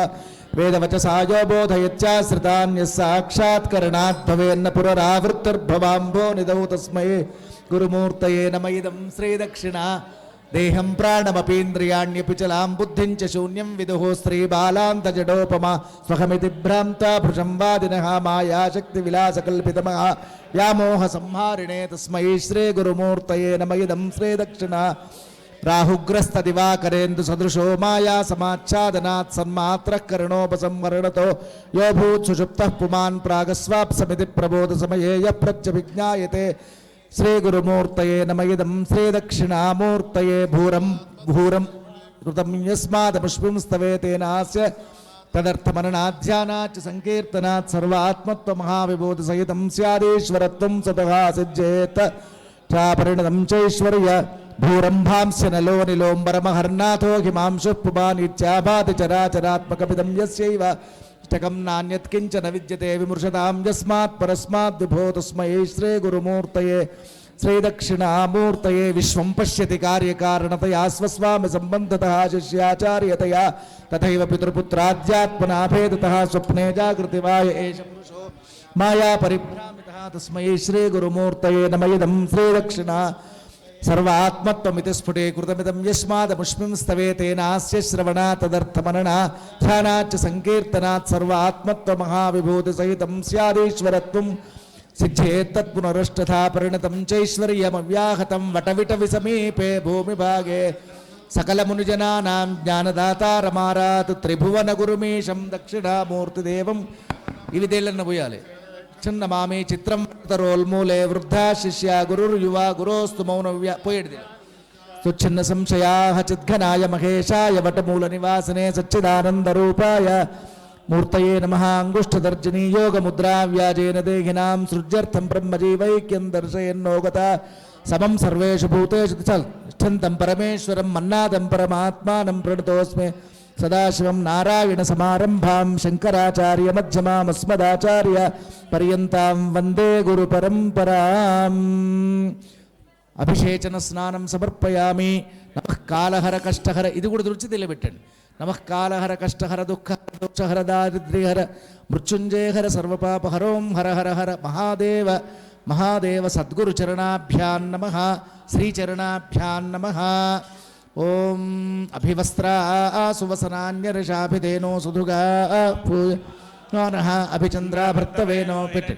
वेदवचसा यो बोधयच्चाश्रितान्यः साक्षात्करणात् भवेन्न पुनरावृत्तिर्भवाम्भो निधौ तस्मै गुरुमूर्तये नमः इदं श्रीदक्षिणा देहं प्राणमपीन्द्रियाण्यपि चलां बुद्धिं च शून्यं विदुः स्त्रीबालान्तजडोपमा स्वहमिति भ्रान्ता भृशं वादिनः मायाशक्तिविलासकल्पितमः व्यामोहसंहारिणे तस्मै श्रीगुरुमूर्तये नमः इदं श्रीदक्षिणा राहुग्रस्तदिवाकरेन्दु सदृशो माया समाच्छादनात् सन्मात्रः करणोपसंवरणतो यो भूत् सुषुप्तः पुमान् प्रागस्वाप्समिति प्रबोधसमये यः प्रत्यभिज्ञायते श्रीगुरुमूर्तये नमः इदं श्रीदक्षिणामूर्तये भूरं कृतं यस्मादपुष्पं स्तवेतेनास्य तदर्थमननाध्यानाच्च संकीर्तनात् सर्वात्मत्वमहाविभूतिसहितं स्यादीश्वरत्वं सतः सिज्येत चापरिणतं चैश्वर्य भूरंभांस्य नलो निलोम्बरमहर्नाथो हिमांशुः पुमानित्याभाति चराचरात्मकमिदं यस्यैव इष्टकं नान्यत् किञ्चन विद्यते विमृशतां यस्मात् परस्माद् विभो तस्मै श्रीगुरुमूर्तये श्रीदक्षिणामूर्तये विश्वं पश्यति कार्यकारणतया स्वस्वामि सम्बन्धतः शिष्याचार्यतया तथैव पितृपुत्राद्यात्मना भेदतः स्वप्ने जागृतिवाय एष पुरुषो माया परिभ्रामितः तस्मै श्रीगुरुमूर्तये नमः इदं श्रीदक्षिणा सर्वात्मत्वमिति स्फुटे कृतमिदं यस्मादमुष्मिं स्तवेतेनास्य श्रवणा तदर्थमनना ध्यानाच्च संकीर्तनात् सर्वात्मत्वमहाविभूतिसहितं स्यादीश्वरत्वं सिद्धेत्तत्पुनरष्टथा परिणतं चैश्वर्यमव्याहतं वटविटविसमीपे भूमिभागे सकलमुनिजनानां ज्ञानदातारमारात् त्रिभुवनगुरुमीशं दक्षिणामूर्तिदेवं इవి దేళ్ళన్న పోయాలి చిన్నమామి చిత్రం తరోల్మూలే వృద్ధా శిష్య గురుర్యువా గురోస్తు మౌనవ్య పోయేది స్తుచ్ఛిన్న సంశయాః చిద్ఘనాయ మహేశాయ వటమూల నివాసనే సచ్చిదానందరూపాయ మూర్తయే నమః అంగుష్ఠదర్జనీ యోగముద్రా వ్యాజేన దేహినాం సృజ్యర్థం బ్రహ్మజీవైక్యం దర్శయన్నోగత సమం సర్వేషు భూతేషు చల్ స్థితం పరమేశ్వరం మన్నాదం పరమాత్మానం ప్రణతోస్మి సదాశివం నారాయణ సమారంభాం శంకరాచార్య మధ్యమాం అస్మదాచార్య పర్యంతాం వందే గురు పరంపరాం. అభిషేచన స్నానం సమర్పయామి. నమః కాలహర కష్టహర, ఇది కూడా రుచి తెలియబెట్టండి. నమః కాలహర కష్టహర దుఃఖహర దోషహర దారిద్ర్యహర మృత్యుంజయహర సర్వపాపహరోం హర హర హర మహాదేవ మహాదేవ సద్గురు చరణాభ్యాం నమః శ్రీచరణాభ్యాం నమః. ఓం అభివస్త్రా సువసనాన్యర్షాభిధేనో సుధుగా పూజనః అభిచంద్రాభర్తవేనో పిట్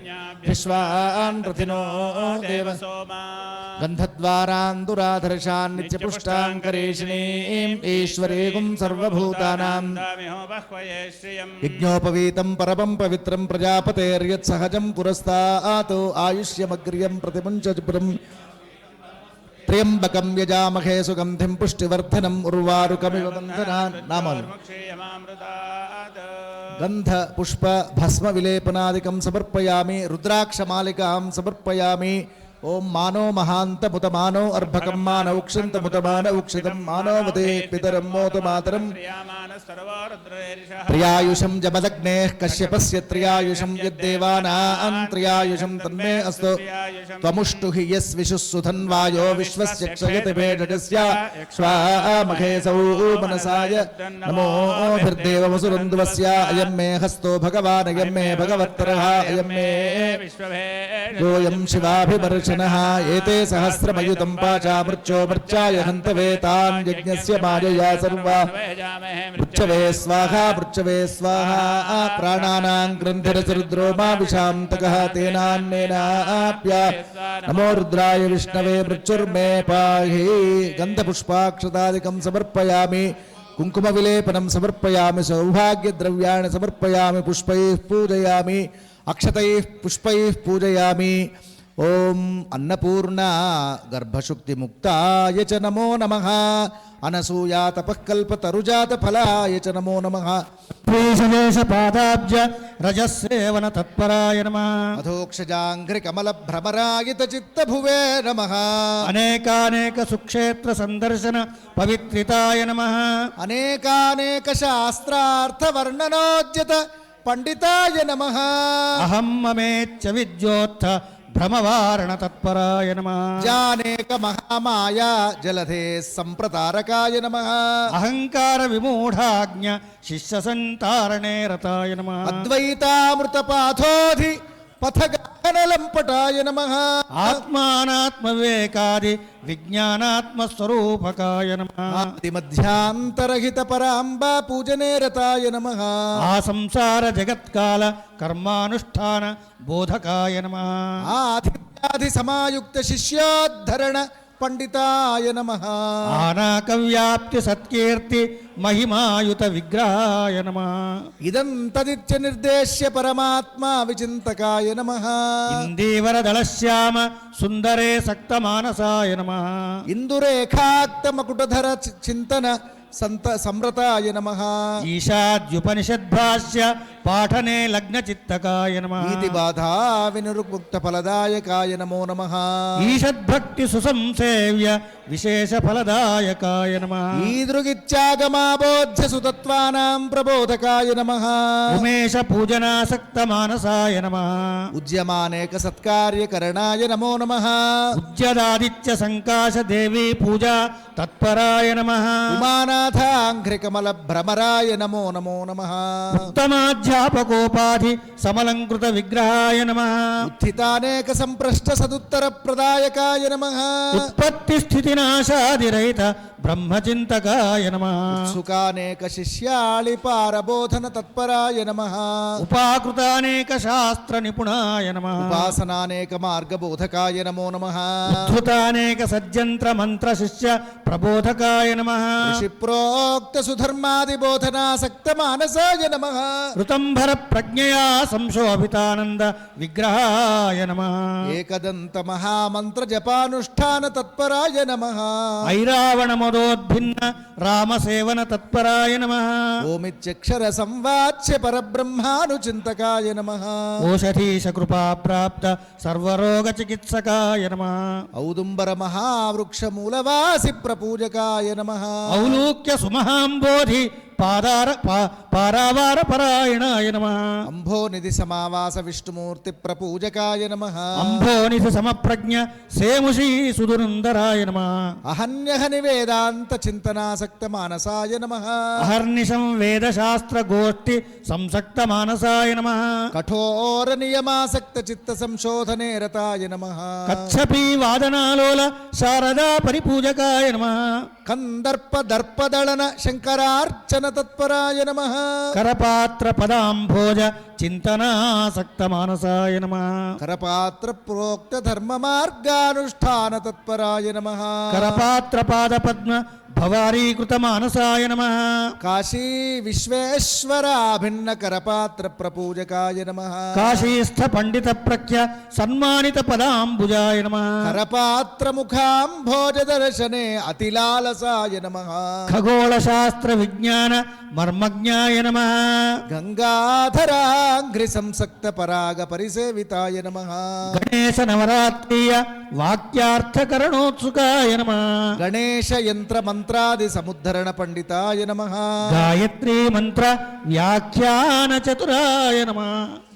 విశ్వాన్ రథినో దేవ గంధద్వారాందురాధర్షాన్ నిత్యపుష్టాంకరేషిణీం ఈశ్వరేగుం సర్వభూతానాం యజ్ఞోపవీతం పరమం పవిత్రం ప్రజాపతేర్యత్ సహజం పురస్తాత్ ఆయుష్యమగ్ర్యం ప్రతిముంచపురం త్ర్యంబకం యజామహే సుగంధిం పుష్టివర్ధనం ఉర్వారుకమివ బంధనాన్. నామాలు గంధ పుష్ప భస్మ విలేపనాదికం సమర్పయామి. రుద్రాక్షమాలికాం సమర్పయామి. ఓం మానో మహాంతముత మానో అర్భకం మానో ఉక్షంతముత మానో ఉక్షితం మానోవదే పితరం మోత మాతరం త్రియాయుషం జమదగ్నే కశ్యపస్య త్రియాయుషం యద్దేవానాం త్రియాయుషం తన్మే అస్తు త్వముష్టు హి యస్విషుస్సుధన్వాయో విశ్వస్య క్షయతి భేషజస్య స్వామఖేసౌ మనసాయ నమోభిర్దేవవసురందువస్య అయం మే హస్తో భగవాన్ అయం మే భగవత్తరః అయం మే యోయం శివాభిమర్శనః ఏతే సహస్రమయుతం పాచా మృత్యో మర్చాయ హంతవే తాన్ యజ్ఞస్య మాయయా సర్వా మృచ్చవే స్వాహా మృచ్చవే స్వాహా. ప్రాణానాం గ్రంథిరసరుద్రో మా విషాంతకః తేనాన్నేనాప్య నమో రుద్రాయ విష్ణవే మృత్యుర్మే పాహి. గంధపుష్పాక్షతాదికం సమర్పయామి. కుంకుమ విలేపనం సమర్పయామి. సౌభాగ్యద్రవ్యాణి సమర్పయామి. పుష్పైః పూజయామి. అక్షతైః పుష్పైః పూజయామి. ఓం అన్నపూర్ణా గర్భశుక్తిముక్తాయ చ నమో నమః. అనసూయా తపఃకల్పతరుజాత ఫలాయ చ నమో నమః. పాదాబ్జ రజస్సేవన తత్పరాయ నమః. అధోక్షజాంఘ్రి కమల భ్రమరాయిత చిత్త భువే నమః. అనేకానేక సుక్షేత్ర సందర్శన పవిత్రితాయ నమః. అనేకానేక శాస్త్రార్థ వర్ణనోద్యత పండితాయ నమః. అహం మమేచ్చ విద్యోత్థ భ్రమవారణ తత్పరాయ నమః. జానేక మహామాయా జలధే సంప్రతారకాయ నమః. అహంకార విమూఢాజ్ఞ శిష్య సంతారణే రతాయ నమః. అద్వైతామృతపాథోధి పథగణలంపటాయ నమః. ఆత్మానాత్మ వివేకాది విజ్ఞానాత్మస్వరూపకాయ నమః. ఆదిమధ్యాంతరహిత పరాంబా పూజనే రతాయ నమః. ఆ సంసార జగత్కాల కర్మానుష్ఠాన బోధకాయ నమః. ఆధివ్యాధి సమాయుక్త శిష్యోద్ధరణ పండితాయ నమః. ఆనాకవ్యాప్తి సత్కీర్తి మహిమాయుత విగ్రహాయ నమః. ఇదం తదిత్య నిర్దేశ్య పరమాత్మా విచింతకాయ నమః. ఇందీవర దళశ్యామ సుందరే సక్తమానసాయ నమః. ఇందురేఖాక్త మకుటధర చింతన సంరతాయ నమః. ఈశాద్యుపనిషద్భాష్య పాఠనే లగ్న చిత్తకాయ నమః. ఈతి బాధా వినుర్ముక్త ఫలదాయకాయ నమో నమః. ఈషద్భక్తి సుసంసేవ్య విశేష ఫలదాయకాయ నమః. ఈదృగిత్యాగమాబోధ్య సుతత్వానాం ప్రబోధకాయ నమః. ఉమేష పూజనాసక్త మానసాయ నమః. ఉద్యమానేక సత్కార్యకరణాయ నమో నమః. ఉజ్జదాదిత్య సంకాశ దేవీ పూజా తత్పరాయ నమః. ఉమానాథాంఘ్రికమల భ్రమరాయ నమో నమో నమః. ఉత్తమాధ్యాపకోపాధి సమలంకృత విగ్రహాయ నమః. ఉత్థితానేక సంప్రష్ట సదుత్తర ప్రదాయకాయ నమః. ఉత్పత్తి స్థితి నాశాదిరహిత బ్రహ్మచింతకాయ నమః. సుఖానేక శిష్యాళి పారబోధన తత్పరాయ నమః. ఉపాకృతానేక శాస్త్ర నిపుణాయ నమః. ఉపాసనానేక మార్గబోధకాయ నమో నమః. ఉద్ధృతానేక సజ్జంత్ర మంత్ర శిష్య ప్రబోధకాయ నమః. ఋషిప్రోక్త సుధర్మాది బోధనాసక్త మానసాయ నమః. ఋతంభర ప్రజ్ఞయా సంశోభితానంద విగ్రహాయ నమః. ఏకదంత మహామంత్ర జపానుష్ఠాన తత్పరాయ నమః. ఐరావణ మదోద్భిన్న రామసేవన తత్పరాయ నమః. ఓమిత్యక్షర సంవాచ్య పరబ్రహ్మానుచింతకాయ నమః. ఓషధీశ కృపా ప్రాప్త సర్వరోగ చికిత్సకాయ నమః. ఔదుంబర మహావృక్ష మూలవాసి ప్రపూజకాయ నమః. ఔలూక్య సుమహాంబోధి పారావార పరాయణాయ నమః అంభోనిధి సమావాస విష్ణుమూర్తి ప్రపూజకాయ నమః అంభోనిధి సమప్రజ్ఞ సేముషీ సుదురందరాయ నమః అహన్యహని వేదాంత చింతనాసక్త మానసాయ నమః అహర్నిశం వేదశాస్త్ర గోష్ఠి సంసక్త మానసాయ నమః కఠోర నియమాసక్త చిత్త సంశోధనే రతాయ నమః కచ్చపీ వాదనాలోల శారదా పరిపూజకాయ నమః కందర్ప దర్పదళన శంకరార్చన తత్పరాయ నమః కరపాత్ర పదాంభోజ చింతనాసక్త మానసాయ నమః కరపాత్ర ప్రోక్త ధర్మ మార్గానుష్ఠాన తత్పరాయ నమః కరపాత్ర పాద పద్మ భవారీకృత మానసాయ నమః కాశీ విశ్వేశ్వరాభిన్న కరపాత్ర ప్రపూజకాయ నమః కాశీస్థ పండిత ప్రఖ్య సన్మానిత పదాంబుజాయ నమః కరపాత్ర ముఖాంభోజ దర్శనే అతిలాలసాయ నమః ఖగోళ శాస్త్ర విజ్ఞాన మర్మజ్ఞాయ నమః గంగాధరాంఘ్రి సంసక్త పరాగ పరిసేవితాయ నమః గణేశ నవరాత్రియ వాక్యార్థకరణోత్సుకాయ నమః గణేశ యంత్ర మంత్రాది సముద్ధరణ పండితాయ నమః గాయత్రీ మంత్ర వ్యాఖ్యాన చతురాయ నమః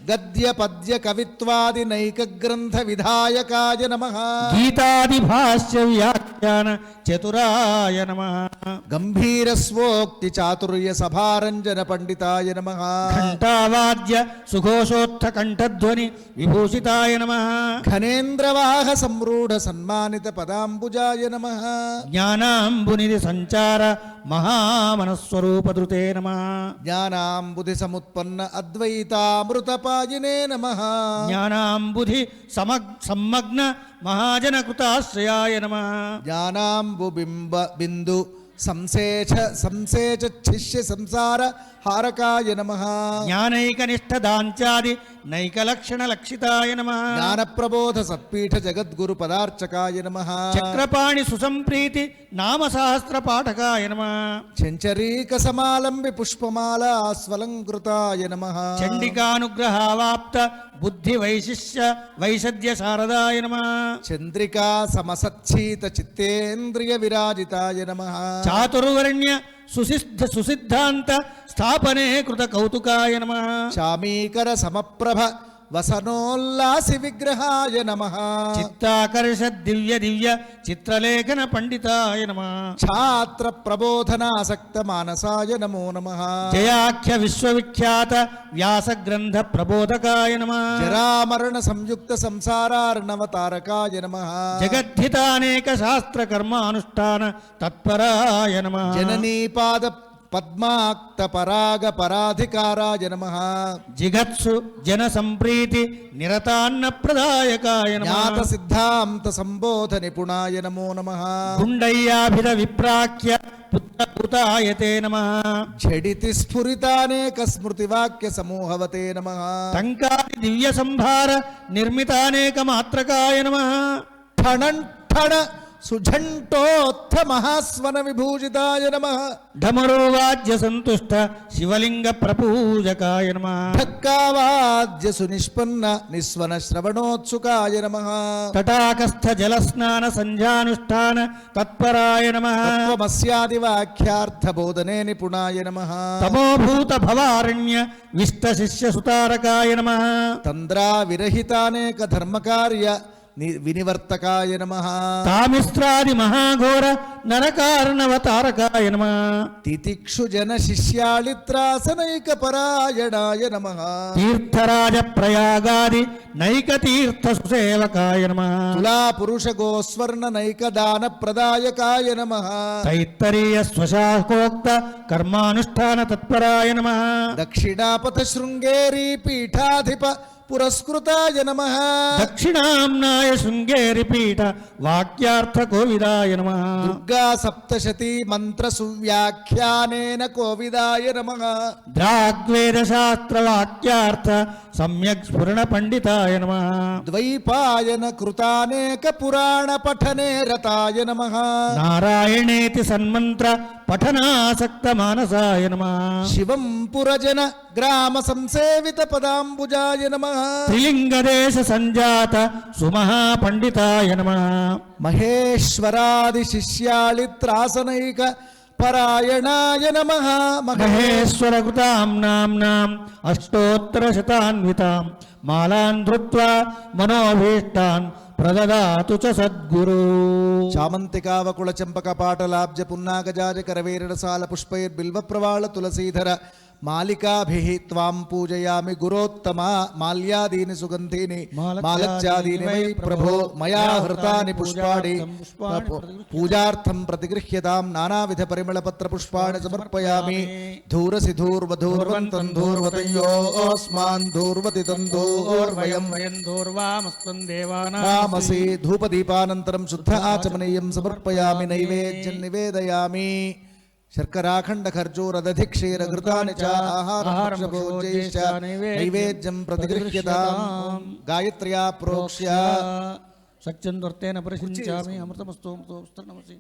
గద్య పద్య కవిత్వాది నైక గ్రంథ విధాయకాయ నమః గీతాది భాష్య వ్యాఖ్యాన చతురాయ నమః గంభీర స్వోక్తి చాతుర్య సభారంజన పండితాయ నమః ఘంటావాద్య సుఘోషోత్థ కంఠధ్వని విభూషితాయ నమః ఘనేంద్రవాహ సంరూఢ సన్మానిత పదాంబుజాయ నమః జ్ఞానాంబునిధి సంచార మహామనస్వరూపధృతే నమః జ్ఞానాంబుధి సముత్పన్న అద్వైతామృతపాయినే నమః జ్ఞానాంబుధి సమ్మగ్న మహాజనకృతాశ్రయాయ నమః జ్ఞానాంబుబింబ బిందు సంసేచ సంసార హారకాయ నమః జ్ఞానైకనిష్ట దాంచాది నైకలక్షణ లక్షితాయ నమః జ్ఞానప్రబోధ సత్పీఠ జగద్గురు పదార్చకాయ నమః చక్రపాణి సుసంప్రీతి నామ సహస్ర పాఠకాయ నమః చెంచరీక సమాలంబి పుష్పమాల స్వలంకృతాయ నమః చండికానుగ్రహావాప్త బుద్ధి వైశద్య శారదాయ నమః చంద్రికా సమసచ్చీత చిత్తేంద్రియ విరాజితాయ నమః చాతుర్వర్ణ్య సుసిద్ధాంత స్థాపనే కృత కౌతుకాయ నమః చామీకర సమప్రభ వసనోల్లాసి విగ్రహాయ నమః చిత్తాకర్ష దివ్య చిత్రలేఖన పండితాయ నమః ఛాత్ర ప్రబోధనాసక్త మానసాయ నమో నమః జయాఖ్య విశ్వవిఖ్యాత వ్యాసగ్రంథ ప్రబోధకాయ నమః జరామరణ సంయుక్త సంసారార్ణవతారకాయ నమః జగద్ధితానేక శాస్త్ర కర్మానుష్ఠాన తత్పరాయ నమః జననీపాద పద్మాక్త పరాగ పరాధికారాయ నమః జిగత్సు జన సంప్రీతి నిరతాన్న ప్రదాయకాయ జ్ఞాత నమః సిద్ధాంత సంబోధ నిపుణాయ నమో నమః గుండయ్యాభిద విప్రాఖ్య పుత్రభూతాయతే నమః ఝడితి స్ఫురితానేక స్మృతి వాక్య సమూహవతే నమః టంకాది దివ్య సంభార నిర్మితానేక మాత్రకాయ నమః ఠణం ఠణ సుఝంటోత్థ మహాస్వన విభూజితాయ నమః ఢమరువాద్య సంతుష్ట శివలింగ ప్రపూజకాయ నమః ఢక్కావాద్య సునిష్పన్న నిస్వన శ్రవణోత్సుకాయ నమః తటాకస్థ జలస్నాన సంధ్యానుష్ఠాన తత్పరాయ నమః తత్వమస్యాది వాక్యార్థ బోధనే నిపుణాయ నమః తమోభూత భవారణ్య విష్ట శిష్య సుతారకాయ నమః తంద్రా విరహితానేక ధర్మకార్య వినివర్తకాయ నమః తామిస్త్రాది మహాఘోర నరకార్ణవతారకాయ నమః తితిక్షు జన శిష్యాళిత్రాసనైక పరాయణాయ నమః తీర్థరాజ ప్రయాగాది నైక తీర్థ సుసేవకాయ నమః తులా పురుష గోస్వర్ణ నైక దాన ప్రదాయకాయ నమః తైత్తరీయ స్వశాఖోక్త కర్మానుష్ఠాన తత్పరాయ నమః దక్షిణాపథ శృంగేరీ పీఠాధిప పురస్కృతాయ నమః దక్షిణాంనాయ శృంగేరి పీఠ వాక్యార్థ కోవిదాయ నమః దుర్గా సప్తశతీ మంత్ర సువ్యాఖ్యానేన కోవిదాయ నమః ద్రాగ్వేద శాస్త్ర వాక్యార్థ సమ్యక్ స్ఫురణ పండితాయ నమః ద్వైపాయన కృతానేక పురాణ పఠనే రతాయ నమః నారాయణేతి సన్మంత్ర పఠనాసక్త మానసాయ నమః శివం పురజన గ్రామ సంసేవిత పదాంబుజాయ నమః త్రిలింగదేశ సంజాత సుమహా పండితాయ నమః మహేశ్వరాది శిష్యాళిత్రాసనైక పరాయణాయ నమః. మహేశ్వరకృతాం నామ్నాం అష్టోత్తరశతాన్వితాం మాలాన్ ధృత్వా మనోభీష్టాన్ ప్రదదాతు చ సద్గురు. చామంతికావకుళ చంపక పాటలాబ్జ పున్నాగజాజ కరవేరడసాల పుష్పైర్బిల్వ ప్రవాళ తులసీధర మాలికాభిః త్వాం పూజయామి గురోత్తమ. మాల్యాదీని సుగంధీని మాలచ్చాదీని వై ప్రభో మయా హృతాని పుష్పాణి పూజార్థం ప్రతిగృహ్యతాం. నానావిధ పరిమళ పత్ర పుష్పాణి సమర్పయామి. ధూరసి ధూర్వధూర్వంతం ధూర్వతయోస్మాన్ ధూర్వతి తంధూర్వయం నామసి. ధూపదీపానంతరం శుద్ధ ఆచమనీయం సమర్పయామి. నైవేద్యం నివేదయామి. శర్కరాఖండ ఖర్జూరదధిక్షీర ఘృతాని చ ఆహారం భోజ్యైశ్చ నైవేద్యం ప్రతిగృహ్యతాం. గాయత్ర్యా ప్రోక్ష్య సత్యందర్తేన పరిశించామి అమృతమస్తు నమసి.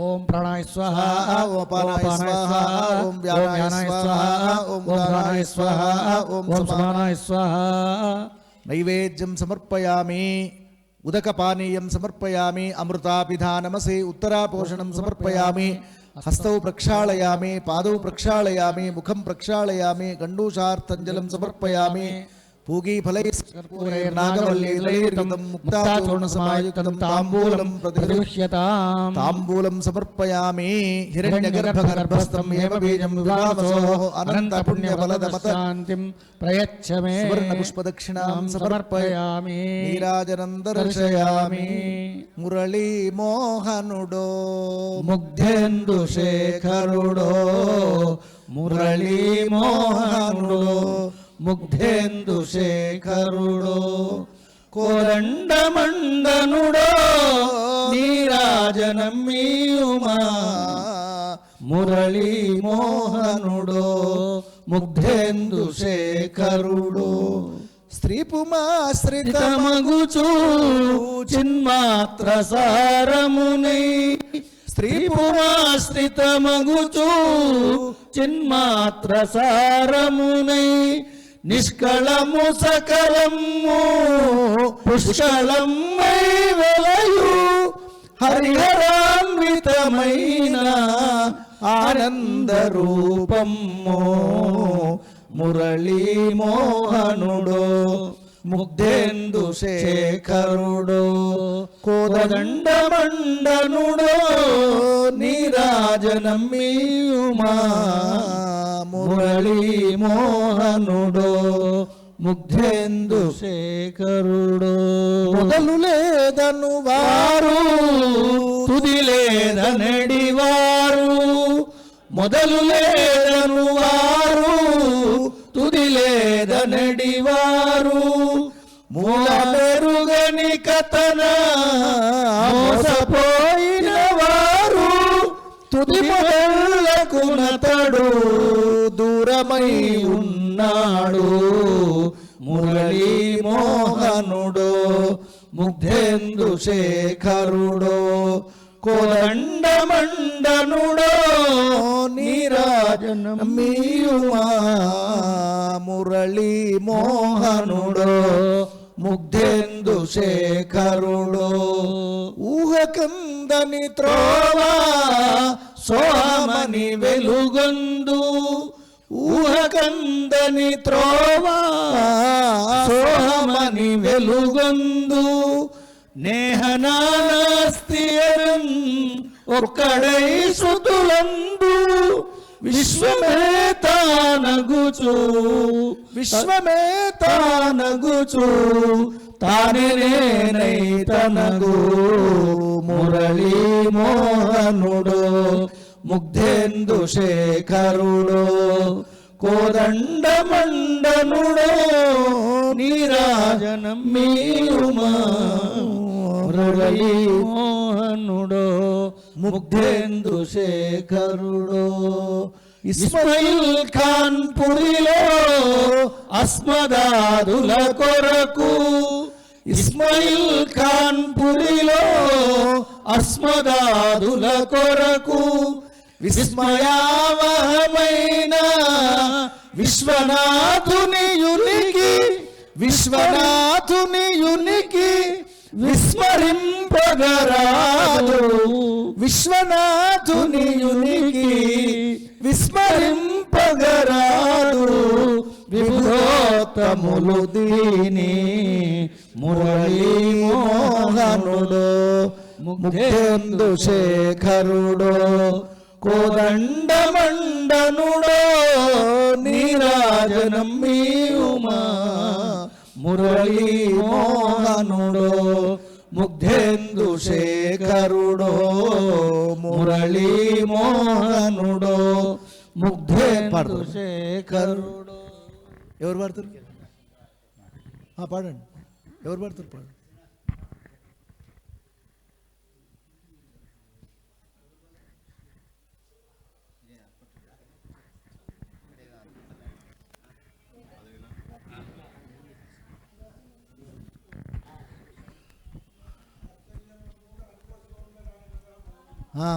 ఓం ప్రాణాయ స్వాహ ఓం అపానాయ స్వాహ ఓం వ్యానాయ స్వాహ ఓం ఉదానాయ స్వాహ ఓం సమానాయ స్వాహ. నైవేద్యం సమర్పయామి. ఉదకపానీయం సమర్పయామి. అమృతాపిధానమసి. ఉత్తరాపోషణం సమర్పయామి. హస్తౌ ప్రక్షాళయామి. పాదౌ ప్రక్షాళయామి. ముఖం ప్రక్షాళయామి. గండూషార్థంజలం సమర్పయామి. పూగీఫలైర్నాగవల్లీలైర్గతం ముక్తాచూర్ణసమాయుక్తం తాంబూలం ప్రతిగృహ్యతాం. తాంబూలం సమర్పయామి. హిరణ్యగర్భగర్భస్థం హేమబీజం వివామసోః అనంత పుణ్యఫలదమత శాంతిం ప్రయచ్చ మే. సువర్ణపుష్పదక్షిణాం సమర్పయామి. నీరాజనం దర్శయామి. మురళీమోహనుడో ముగ్ధేందుశేఖరుడో మురళీమోహనుడో ముగ్ధేందుశేఖరుడో కోదండమండనుడో నీరాజనమీయుమా. మురళీమోహనుడో ముగ్ధేందుశేఖరుడో స్త్రీపుమాశ్రితమగుచు చిన్మాత్ర సారమునై. స్త్రీపుమాశ్రితమగుచు చిన్మాత్ర సారమునై. నిష్కళము సకలము పుష్కళమై వెలయు హరిహరాన్వితమైన ఆనంద రూపము. మురళీమోహనుడో ముగ్ధేందుశేఖరుడో కోదండమండనుడో నీరాజనమీయుమా. మురళీమోహనుడో ముగ్ధేందుశేఖరుడో. మొదలు లేదను వారు తుది లేదనడివారు. మొదలు లేదను వారు తుది లేదనడివారు. మూల మెరుగని కథన మోసపోయిన వారు. తుది మొదలకు నతడు దూరమై ఉన్నాడు. మురళీమోహనుడో ముగ్ధేందుశేఖరుడో కోదండమండనుడో నీరాజనమీయుమా. మురళీమోహనుడో ముగ్ధేందుశేఖరుడో ఊహకందని త్రోవా సోమని వెలుగొందు. ఊహకందని త్రోవా సోమని వెలుగొందు. నేహనాస్తియనం ఒక్కడై సుతులందు. విశ్వమేతానగుచు విశ్వమేతానగుచు తానే నేనైతనగు. మురళీమోహనుడో ముగ్ధేందుశేఖరుడో కోదండమండనుడో నీరాజనమీయుమా. మురళీమోహనుడో ముగ్ధేందుశేఖరుడో. ఇస్మాయిల్ ఖాన్ పురిలో అస్మదాదుల కొరకు. ఇస్మాయిల్ ఖాన్ పురిలో అస్మదాదుల కొరకు. విస్మయావహమైన విశ్వనాథుని యునికి. విశ్వనాథుని యునికి విస్మరింపగరాదు విశ్వనాథుని ఉనికి విస్మరింపగరాదు విభూతములు దీని మురళీ మోహనుడు ముగ్ధేందు శేఖరుడు కోదండమండనుడో నీరాజనం మీయుమా మురళీ మోహనుడో ముగ్ధేందు శేఖరుడో మురళీ మోహనుడో ముగ్ధేందు శేఖరుడో. ఎవరు పాడతారు? పాడండి. ఎవరు పాడతారు? పాడండి.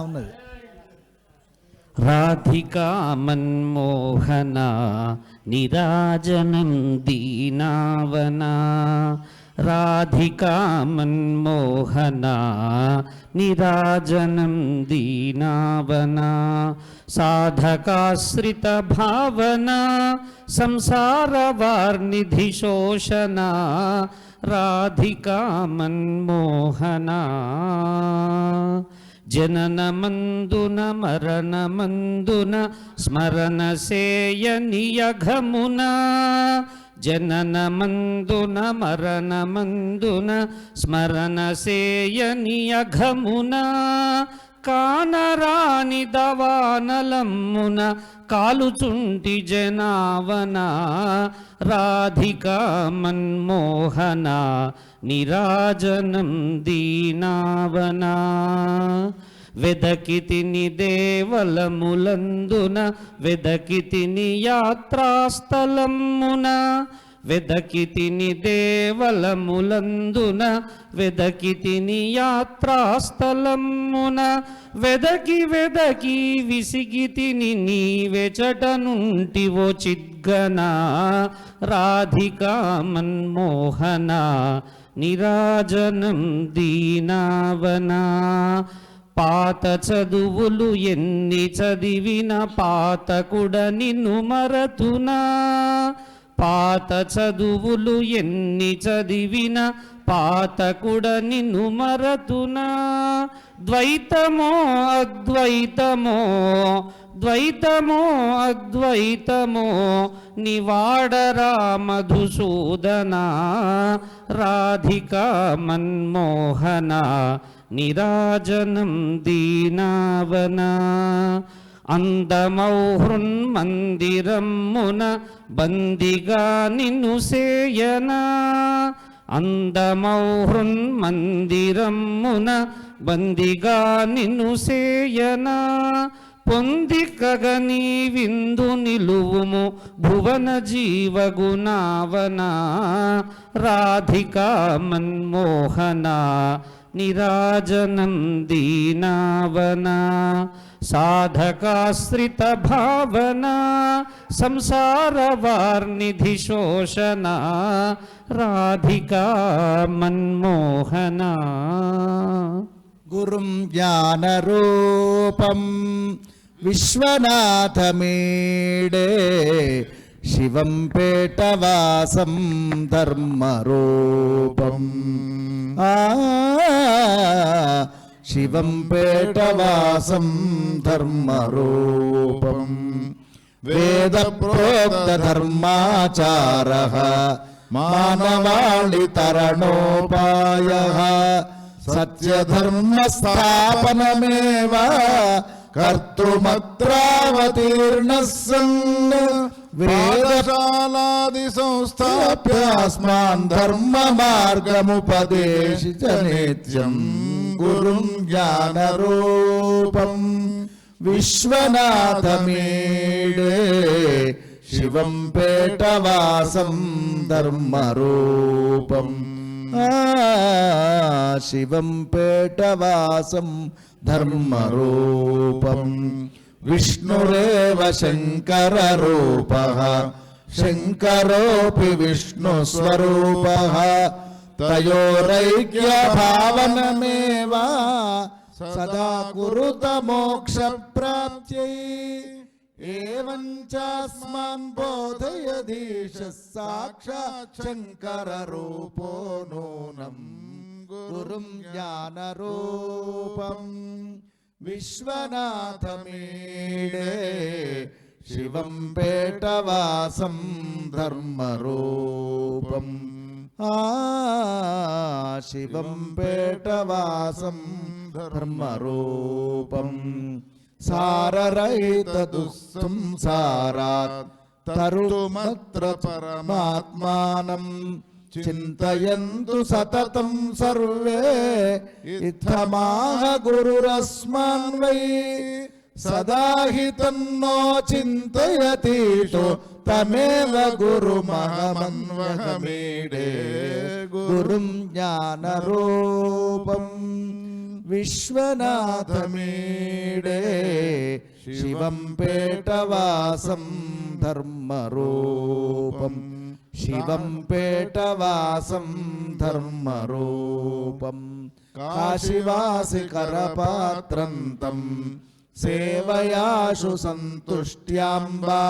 ఉన్నది. రాధికా మన్మోహన నిరాజనం దీనావన రాధికా మన్మోహన నిరాజనం దీనావన సాధకాశ్రిత భావన సంసార వార్నిధి శోషణ రాధికా మన్మోహన జననమందున మరణమందున స్మరణ సేయనియఘమున జననమందున మరణమందున స్మరణ సేయనియఘమున కానరాని దవానలమ్మున కాలుచుంటి జనావన రాధికా మన్మోహన నిరాజనం దీనావన వెదకితిని దేవలములందున వెదకితిని యాత్రాస్థలమున వెదకితిని దేవలములందున వెదకితిని యాత్రాస్థలమున వెదకి వెదకి విసిగితిని నీవెచట నుంటివో చిద్గన రాధికా మన్మోహన నిరాజనం దీనావన పాత చదువులు ఎన్ని చదివిన పాతకుడ నిన్ను మరతునా పాత చదువులు ఎన్ని చదివిన పాతకుడ నిన్ను మరతునా ద్వైతమో అద్వైతమో ద్వైతమో అద్వైతమో నివాడరా మధుసూదన రాధికా మన్మోహన నిరాజనం దీనావన అందమౌ హృన్మందిరమ్మున బందిగా నిన్ను సేయనా అందమౌ హృన్మందిరమ్మున బందిగా నిన్ను సేయనా పొందికగని విందు నిలువుము భువన జీవగుణావన రాధికా మన్మోహన నిరాజనం దీనావన సాధకాశ్రిత భావన సంసార వార్నిధి శోషణ రాధికా మన్మోహన గురుం జ్ఞానరూపం విశ్వనాథమీడే శివం పేటవాసం ధర్మరూపం శివం పేటవాసం ధర్మరూపం వేద ప్రోక్త ధర్మాచారః మానవాళి తరణోపాయః సత్యధర్మ స్థాపనమేవ కర్తుమత్రావతీర్ణః సన్ వేదశాలాది సంస్థాప్యాస్మాన్ ధర్మ మార్గముపదేశిత నిత్యం గురుం జ్ఞానరూపం విశ్వనాథమీడే శివం పేటవాసం ధర్మరూపం శివం పేటవాసం ధర్మరూపం విష్ణురేవ శంకరరూపః శంకరోऽపి విష్ణుస్వరూపः తయోరైక్యభావనమేవ సదా కురుత మోక్షప్రాప్త్యై ఏవం చాస్మాన్ బోధయధీశ సాక్షాత్ శంకర రూపో నూనం గురుం జ్ఞానరూపం విశ్వనాథమీడే శివం పేటవాసం ధర్మరూపం శివం పేటవాసం ధర్మరూపం సారరహిత దుస్సంసారాత్ తరుమత్ర పరమాత్మానం చింతయంతు సతతం సర్వే ఇత్తమాహ గురురస్మాన్ వై సదా హి తన్నో చింతయతీషో తమేవ గురుమహమన్వహమీడే గురుం జ్ఞానరూపం విశ్వనాథమీడే శివం పేటవాసం ధర్మరూపం శివం పేటవాసం ధర్మరూపం కాశీవాసి కరపాత్రంతం సేవయాశు సంతుష్ట్యాంబా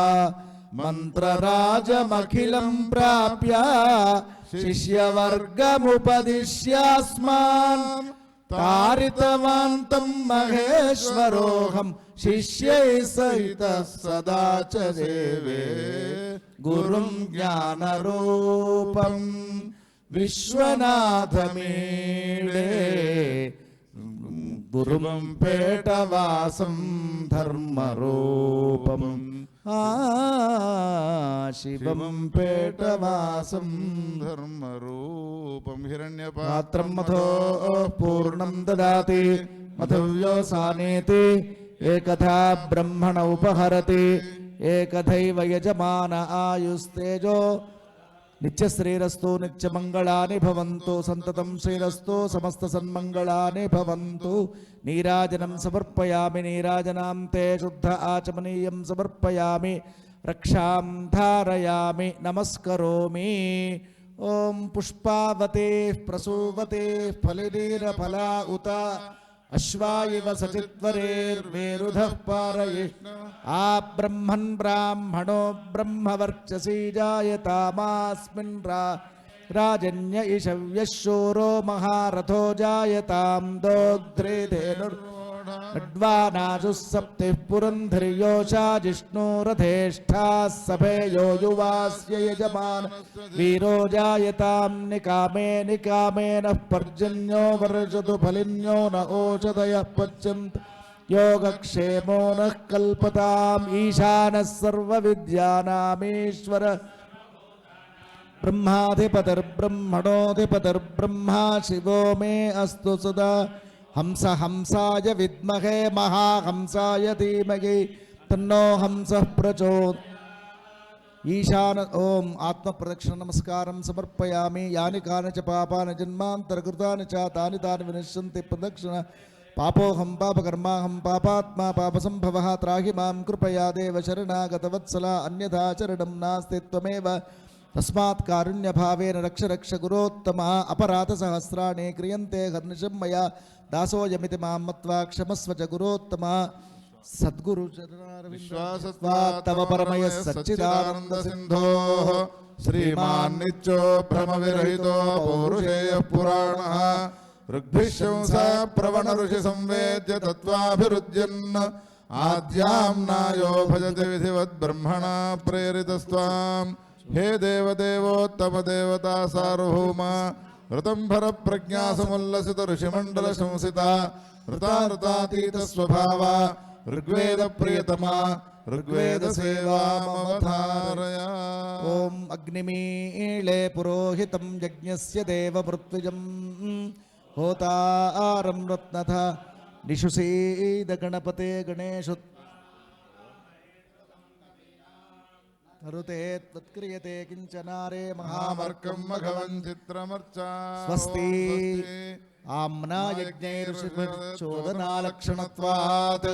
మంత్రరాజమఖిలం ప్రాప్య శిష్యవర్గముపదిశ్యాస్మాన్ తారితవాంతం మహేశ్వరోహం శిష్యై సహిత సదా చ సేవే గురుం జ్ఞానరూపం విశ్వనాథమీడే గురుం పేటవాసం ధర్మరూపం శివం పేటవాసం ధర్మరూపం పాత్రం మథో పూర్ణం దదాతి మథవ్యోసానేతి ఏకథా బ్రహ్మణ ఉపహరతి ఏకథైవ యజమాన ఆయుస్తేజో నిత్యశ్రీరస్తు నిత్యమంగళాని భవంతు సంతతం శ్రీరస్తు సమస్త సన్మంగళాని భవంతు నీరాజనం సమర్పయామి నీరాజనాంతే శుద్ధ ఆచమనీయం సమర్పయామి రక్షాం ధారయామి నమస్కరోమి ఓం పుష్పావతే ప్రసూవతే ఫలినీరఫలా ఉత అశ్వాయివ సచిత్వరేర్వేరుధః పారయిష్ణ ఆ బ్రహ్మన్ బ్రాహ్మణో బ్రహ్మవర్చసీ జాయతామాస్మిన్ రాజన్య ఇషవ్యః శూరో మహారథో జాయతాం దోగ్ధ్రే ధేనుర్డ్వానాజుః సప్తిః పురంధర్యోషా జిష్ణురథేష్ఠాः సభేయో యువాస్య యజమాన వీరో జాయతాం నికామే నికామేనః పర్జన్యో వర్షతు ఫలిన్యో న ఓషధయః పచ్యంతు యోగక్షేమో నః కల్పతాం ఈశానः సర్వవిద్యానామీశ్వర బ్రహ్మాధిపతిర్బ్రహ్మణోధిపతిర్బ్రహ్మా శివో మే అస్తు సదా హంస హంసాయ విద్మహే మహాహంసాయ ధీమహి తన్నో హంసః ప్రచోదయాత్ ఈశాన ఓం ఆత్మ ప్రదక్షిణ నమస్కారం సమర్పయామి యాని కాని చ పాపాని జన్మాంతరకృతాని చ తాని తాని వినశ్యంతి ప్రదక్షిణ పాపోహం పాపకర్మాహం పాపాత్మా పాపసంభవః త్రాహి మాం కృపయా దేవ శరణాగతవత్సల అన్యథాచరణం నాస్తి త్వమేవ తస్మాత్ కారుణ్యభావేన రక్ష రక్ష గురోత్తమ అపరాధ సహస్రాణి క్రియంతే హర్నిశం మయా దాసోయమితి మాం మత్వా క్షమస్వ చ గురోత్తమ సద్గురు తవ పరమయ సచ్చిదానంద సింధో శ్రీమాన్ నిత్యో భ్రమ విరహితో పౌరుషేయ పురాణ ఋగ్భిశంస ప్రవణ ఋషి సంవేద్య తత్వాభిరుద్యన్ ఆద్యాంనాయో భజతి విధివద్ బ్రహ్మణ ప్రేరితస్వాం హే దేవదేవోత్తమ దేవతా సార్వభౌమ ఋతంభర ప్రజ్ఞా సముల్లసిత ఋషిమండల సంసిత ఋతాతీత స్వభావ ఋగ్వేద ప్రియతమా ఋగ్వేద సేవామవతారయా. ఓం అగ్నిమీళే పురోహితం యజ్ఞస్య దేవమృత్విజం హోతారం రత్నథ నిషుసీద గణపతే గణేషు రుతే త్వత్క్రియతే కించనారే మహామర్కం మఘవం చిత్రమర్చా స్వస్తి ఆమ్నా యజ్ఞైర్షిచోదనాలక్షణత్వాత్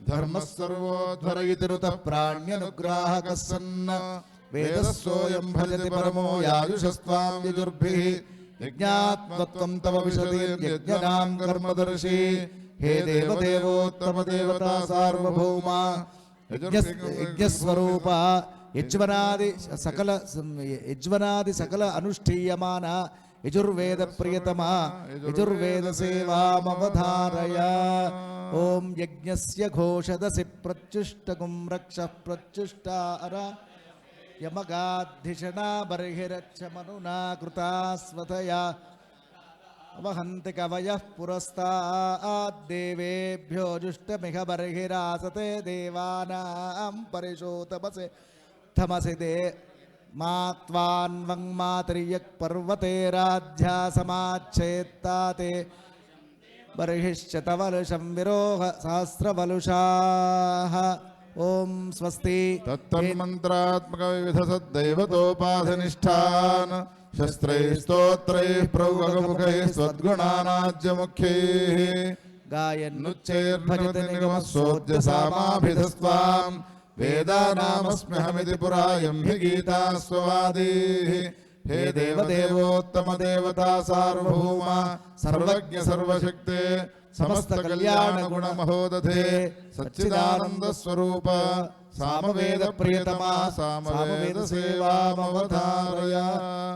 ధర్మస్సర్వోద్ధరయితి రుతః ప్రాణ్యనుగ్రాహకः సన్న వేదస్సోయం భజతి పరమో యాయుషస్త్వాం యజుర్భిః यज्ञात्मत्वं तव विशतिर्यज्ञनां कर्मदर्शी हे देवदेवोत्तम देवता सार्वभौमा యజ్ఞస్వరూప యజ్వనాది సకల అనుష్ఠీయమాన యజుర్వేద ప్రియతమ యజుర్వేద సేవామవధారయ. ఓం యజ్ఞస్య ఘోషదసి ప్రత్యుష్టగుం రక్ష ప్రత్యుష్టార యమగాధిషణా బర్హిరచ్చమనునా కృతాస్వతయా వహంతి కవయః పురస్తాద్దేవేభ్యో జుష్టమిహ బర్హిరాసతే దేవానాం పరిశోతమసి థమసి దే మాత్వాన్వం మాతరియక్ పర్వతేరాధ్యాసమాచ్ఛేత్తాతే బర్హిశ్చతవలుషం విరోహ సహస్రవలుషాః. ఓం స్వస్తి. तत्तन्मन्त्रात्मक विविध सद्दैवतोपासनिष्ठान् शस्त्रैः स्तोत्रैः प्रौगमुखैः स्वद्गुणानाज्यमुख्यैः गायन्नुच्चैर्भजति निगमस्सोज्जसामाभिधस्त्वाम् वेदानामस्म्यहमिति पुरायं हि गीतास्ववादीः. हे देवदेवोत्तम देवता सार्वभौमा सर्वज्ञ सर्वशक्ते समस्त कल्याण गुण महोदधे सच्चिदानंद स्वरूप सामवेद प्रियतमा सामवेद सेवामवधारय.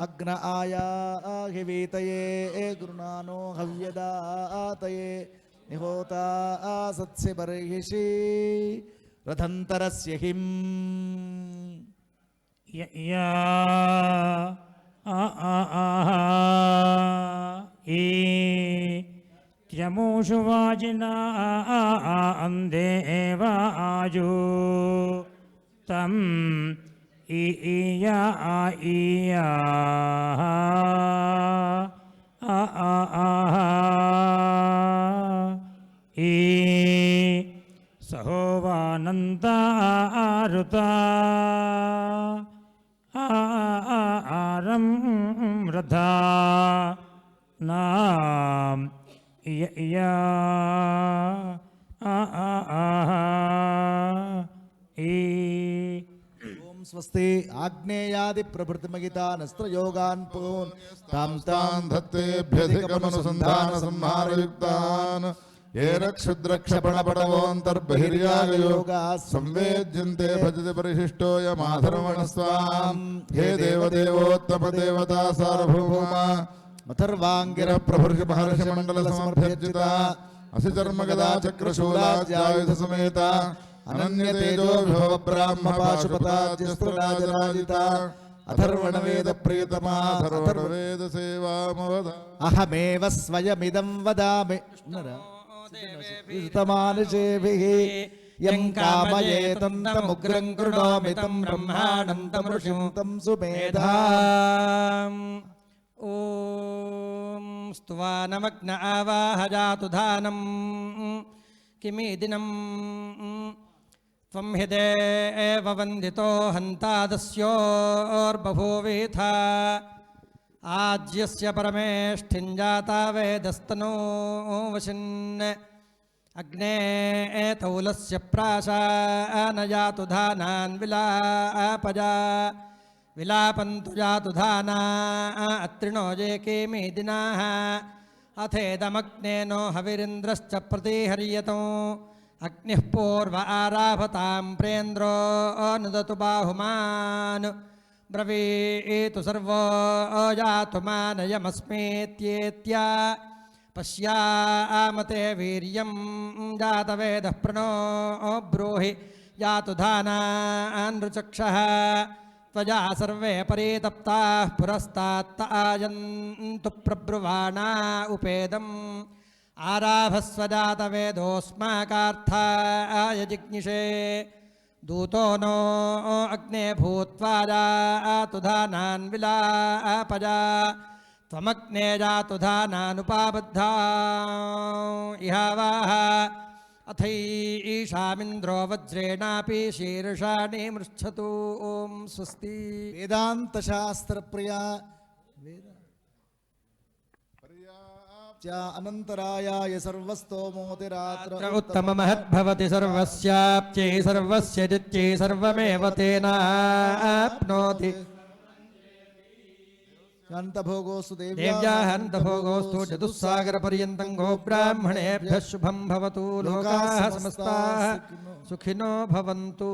अग्न आयाहिवीतये गुरुनानो हव्यदातये निहोता सत्स्य बर्हिषि रथन्तरस्य हिम्. या త్యమూషు వాజినా అందేవ ఆజు తం ఈయా ఈయా ఈ సహోవానంతారుతా ఆరం రథా నాం యా ఓం స్వస్తి. ఆగ్నేయాది ప్రభృతిమగితానస్త్రయోగాన్ పూన్ తాం తాం धत्तेभ्यधिकमनुसन्धान संहारयुक्तान् ये रक्षुद्रक्षपणपटवोऽन्तर्बहिर्यागयोगाः संवेद्यन्ते भजति परिशिष्टोऽयमाधर्मणस्त्वाम्. हे देवदेवोत्तम देवता सार्वभौमा अथर्वाङ्गिरः प्रभृतिमहर्षिमण्डल समभ्यर्जिता असि चर्मगदा चक्रशूलाद्यायुध समेता अनन्यतेजो विभव ब्राह्म पाशुपताद्यस्त्रराजराजिता अथर्वणवेद प्रियतमा अथर्वणवेद सेवामवद. अहमेव स्वयमिदं वदामि तमानुषेभिः यं कामयेतं तमुग्रं कृणोमि तं ब्रह्माणं तमृषिं तं सुमेधाम्. ఓం స్తువానమగ్న ఆవాహజాతు ధానం కిమీదినం త్వం హి దేవ వందితో హంతాదస్యోర్బభూవీథ ఆజ్యస్య పరమేష్ఠింజాతా వేదస్తనో వశన్ అగ్నే తౌలస్య ప్రాశానయాతు ధానాన్ విలాపజా విలాపంతు జాతు ధానా అత్రిణో జేకేమి దినాః అథేదమగ్నేనో హవిరింద్రశ్చ ప్రతిహర్యతం అగ్నిః పూర్వ ఆరాభతాం ప్రేంద్రో నుదతు బాహుమాన్ బ్రవీతు సర్వో జాతు మానయమస్మేత్యేత్యా పశ్యామతే వీర్యం జాతవేదః ప్రణో బ్రూహి జాతు ధానాన్ రుచక్షః त्वया सर्वे परितप्ताः पुरस्तात्त आयन्तु प्रब्रुवाणा उपेदम् आराभस्वजातवेदोऽस्माकार्थाय जिज्ञिषे दूतो नो अग्ने भूत्वा जातु धानान् विलापजा त्वमग्ने जातु धानानुपाबद्धा इहावाः अथैषामिन्द्रो वज्रेणापि शीर्षाणि मृच्छतु. ओम स्वस्ति. वेदांत शास्त्र प्रिया अनंतरायाय सर्वस्तोमोतिरात्र उत्तम महद्भवति सर्वस्याप्त्यै सर्वस्य जित्यै सर्वमेव तेनाप्नोति. हन्तभोगोऽस्तु देव्याहन्तभोगोऽस्तु चतुस्सागरपर्यन्तं गोब्राह्मणेभ्यः शुभं भवतु लोकाः समस्ताः सुखिनो भवन्तु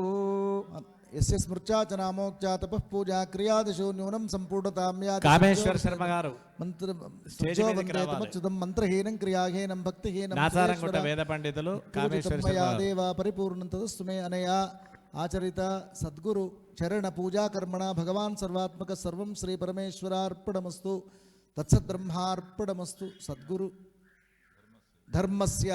यस्य स्मृत्या च नामोक्त्या तपः पूजा क्रियादिषु न्यूनं सम्पूर्णतां याति కామేశ్వర శర్మ గారు మంత్ర స్టేజ్ మీదకి రావాలి. మంత్రముచ్యుతం మంత్రహీనం క్రియాహీనం భక్తిహీనం నాసారంగుట్ట వేద పండితులు కామేశ్వర శర్మ గారు. దేవ పరిపూర్ణం తదస్తు మే అనయా ఆచరిత సద్గురు చరణ పూజా కర్మణ భగవాన్ సర్వాత్మక సర్వం శ్రీ పరమేశ్వరార్పణమస్తు తత్సద్బ్రహ్మార్పణమస్తు. సద్గురు ధర్మస్య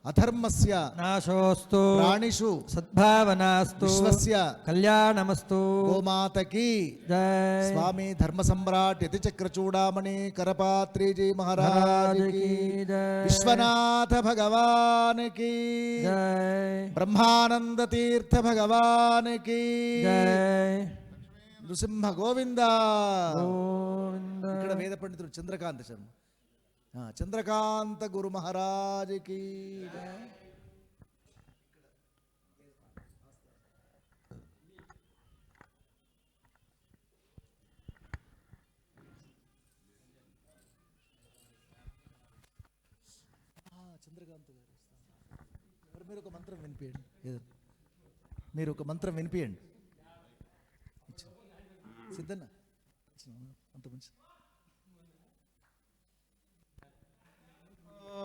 అధర్మస్య नाशोऽस्तु ప్రాణిషు सद्भावनास्तु విశ్వస్య कल्याणमस्तु గోమాతకి जय స్వామి ధర్మ సమ్రాట్ యతి చక్రచూడామణి కరపాత్రిజీ మహారాజ్ కి जय విశ్వనాథ భగవాన్ కి जय బ్రహ్మానంద తీర్థ భగవాన్ కి जय నృసింహ గోవింద. गोविन्द ఇక్కడ వేద పండితుడు చంద్రకాంత శర్మ, చంద్రకాంత గురు మహారాజ్ కి చంద్రకాంత్ గారు మరి మీరు ఒక మంత్రం వినిపించండి. మీరు ఒక మంత్రం వినిపించండి. సిద్ధన్న అంత మంచి ॐ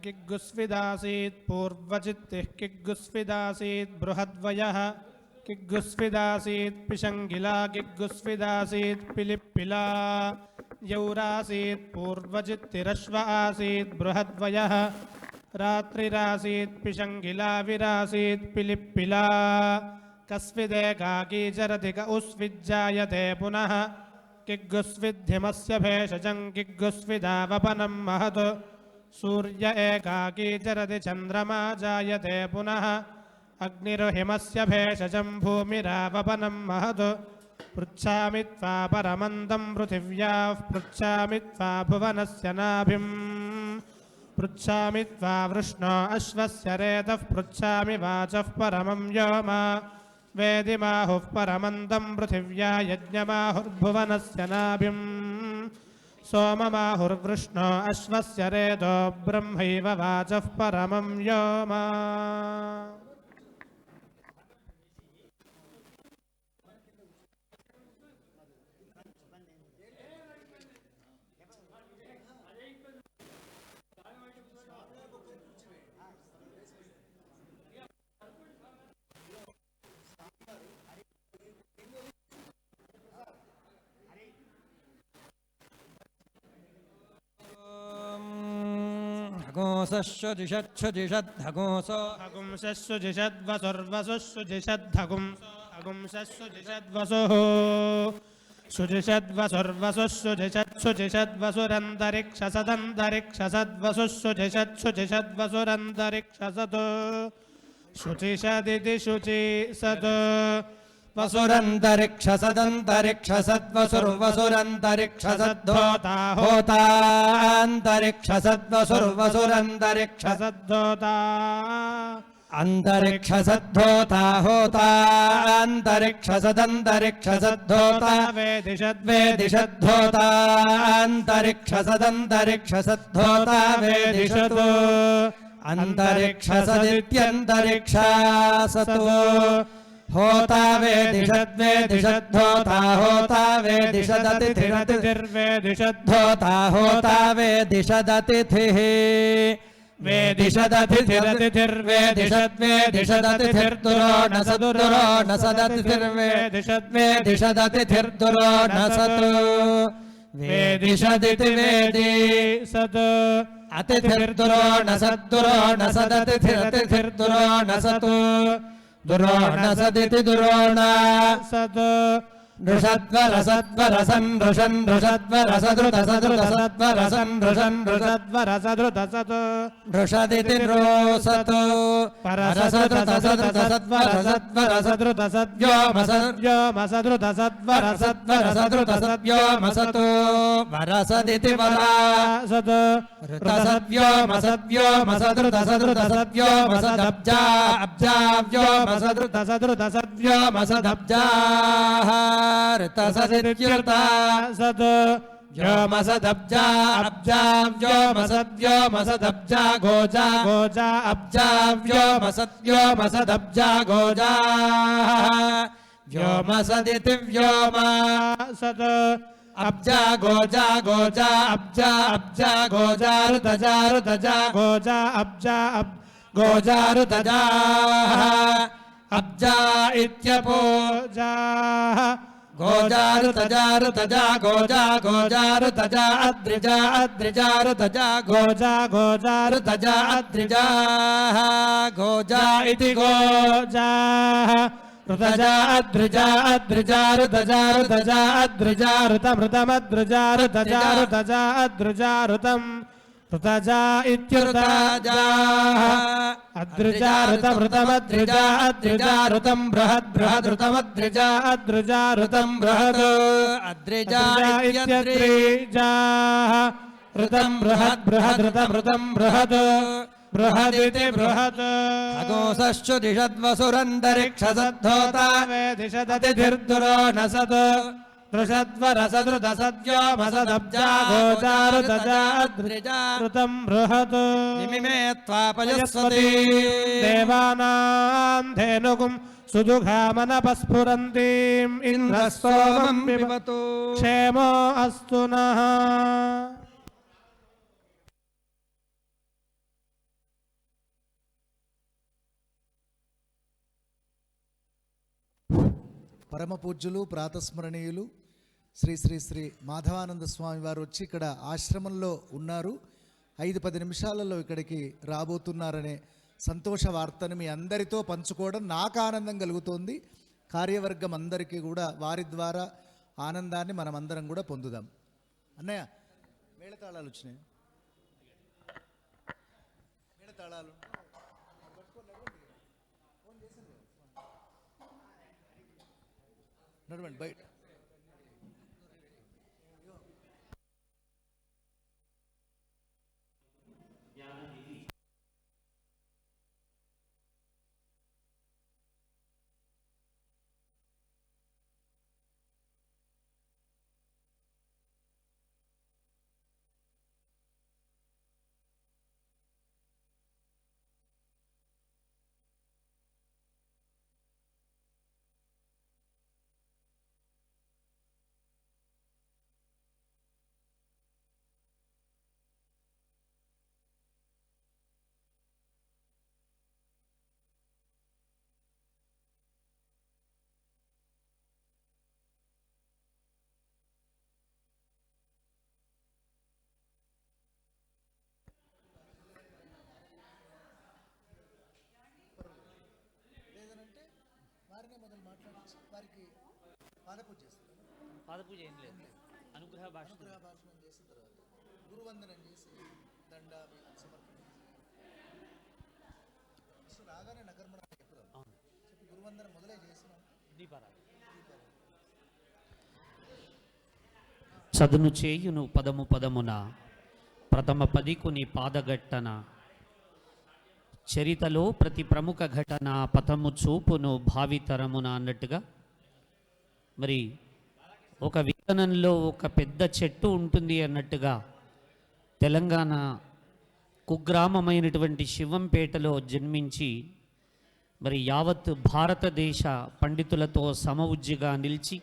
किग्गुस्विदासीत् पूर्वचित्तिः किग्गुस्विदासीत् बृहद्वयः किग्गुस्विदासीत् पिशङ्गिला किग्गुस्विदासीत् पिलिप्पिला यौरासीत् पूर्वचित्तिरश्व आसीत् बृहद्वयः रात्रिरासीत् पिशङ्गिला विरासीत् पिलिप्पिला कस्विदेकाकी चरति क उस्विज्जायते पुनः किग्गुस्विद्धिमस्य भेषजं किग्गुस्विदावपनं महत् सूर्य एकाकी चरति चन्द्रमा जायते पुनः अग्निर्हिमस्य भेषजं भूमिरावपनं महत् पृच्छामि त्वा परमन्दं पृथिव्याः पृच्छामि त्वा भुवनस्य नाभिं पृच्छामि त्वा वृष्णो अश्वस्य रेतः पृच्छामि वाचः परमं व्योम वेदिमाहुः परमन्दं पृथिव्या यज्ञमाहुर्भुवनस्य नाभिं सोममाहुर्वृष्णो अश्वस्य रेतो ब्रह्मैव वाचः परमं व्योम. हगोसश्वजिषच्छुजिषद्धगोसो हगुंसस्सुजिषद्वसुर्वसुस्सुजिषद्धगुं हगुंसस्सुजिषद्वसुः शुचिषद्वसुर्वसुस्सुजिषद्वसुरन्तरिक्षसद्वसुस्सुजिषत्सुजिषद्वसुरन्तरिक्षसत् शुचिषदिति शुचिसत् वसुरन्तरिक्षसदन्तरिक्षसद्वसुर्वसुरन्तरिक्षसद्धोता होतान्तरिक्षसद्वसुर्वसुरन्तरिक्षसद्धोता अन्तरिक्षसद्धोता होता अन्तरिक्षसदन्तरिक्षसद्धोता वेदिषद्वेदिषद्धोता अन्तरिक्षसदन्तरिक्षसद्धोता वेदिषतो अन्तरिक्षसदित्यन्तरिक्षासतो होता वेदिषद्वेदिषद्धोता होता वेदिषदतिथिरतिथिर्वेदिषद्धोता होता वेदिषदतिथिः वेदिषदतिथिरतिथिर्वेदिषद्वेदिषदतिथिर्दुरो न सदुरो न सदतिथिर्वेदिषद्वेदिषदतिथिर्दुरो न सतु वेदिषदिति वेदि सत् अतिथिर्दुरो न सद्दुरो न सदतिथिरतिथिर्दुरो न सतु दुरो न सदिति दुरो न सत् नृषद्वरसद्वरसन् नृषन् नृषद्वरसदृतसदृतसद्वरसन् नृषन् नृषद्वरसदृतसत् नृषदिति नृसत् परसद्व्योमसद्व्योमसद्व्योमसद्व्योमसद्वरसद्वरसदृतसद्व्योमसतो वरसदिति वरासत् ऋतसद्व्योमसद्व्योमसदृतसदृतसद्व्योमसदब्जा अब्जा व्योमसदृतसदृतसद्व्योमसदब्जाः ऋतसदित्युता सत् व्योमसदब्जा अब्जा व्योमसद्व्योमसदब्जा गोजा गोजा अब्जा व्योमसद्व्योमसदब्जा गोजा व्योमसदिति व्योमा सत् अब्जा गोजा गोजा अब्जा अब्जा गोजा ऋतजा ऋतजा गोजा अब्जा गोजा ऋतजा अब्जा इत्यपो गोजा गोजा ऋतजा गोजा गोजा ऋतजा अद्रिजा अद्रिजा ऋतजा गोजा गोजा ऋतजा अद्रिजा गोजा इति गोजा ऋतजा अद्रिजा अद्रिजा ऋतजा ऋतजा अद्रिजा ऋतमृतमद्रिजा ऋतजा ऋतजा अद्रिजा ऋतम् ऋतजा इत्युर्तजा अद्रिजा ऋतमृतमद्रिजा अद्रिजा ऋतम् बृहद् बृहद् ऋतमद्रिजा अद्रिजा ऋतम् बृहद् अद्रिजा इत्यद्रिजा ऋतम् बृहद् बृहद् ऋतमृतम् बृहद् बृहदिति बृहत् अगोसश्चु दिशद्वसुरन्तरिक्षसद्धोता वेदिशदतिथिर्दुरो न सत् दृशद्वरसदृतसद्योमसदब्जा गोजा ऋतजा अद्रिजा ऋतम् बृहत् इमिमे त्वापयस्वती देवानाम् धेनुगुम् सुजुघामनपस्फुरन्तीम् इन्द्रः सोमम् पिबतु क्षेमो अस्तु नः పరమ పూజ్యులు ప్రాతస్మరణీయులు శ్రీ శ్రీ శ్రీ మాధవానంద స్వామి వారు వచ్చి ఇక్కడ ఆశ్రమంలో ఉన్నారు. 5-10 నిమిషాలలో ఇక్కడికి రాబోతున్నారనే సంతోష వార్తను మీ అందరితో పంచుకోవడం నాకు ఆనందం కలుగుతోంది. కార్యవర్గం అందరికీ కూడా వారి ద్వారా ఆనందాన్ని మనం అందరం కూడా పొందుదాం. అన్నయ్య మేళతాళాలు వచ్చినాయి, మేళతాళాలు నడవండి బయట. పాదపూజ ఏం లేదు, అనుగ్రహ భాషణం చేసిన తర్వాత గురువందనం చేసి దండ సమర్పణ రాగానే నకర్మణ చెప్పుదాం. చెప్పి గురువందనం మొదలై చేసినాం. చదును చేయును పదము పదమున ప్రథమ పదికుని పాదగట్టన చరితలో ప్రతి ప్రముఖ ఘటన పథము చూపును భావితరమున అన్నట్టుగా మరి ఒక విత్తనంలో ఒక పెద్ద చెట్టు ఉంటుంది అన్నట్టుగా తెలంగాణ కుగ్రామమైనటువంటి శివంపేటలో జన్మించి మరి యావత్ భారతదేశ పండితులతో సమవుజ్జిగా నిలిచి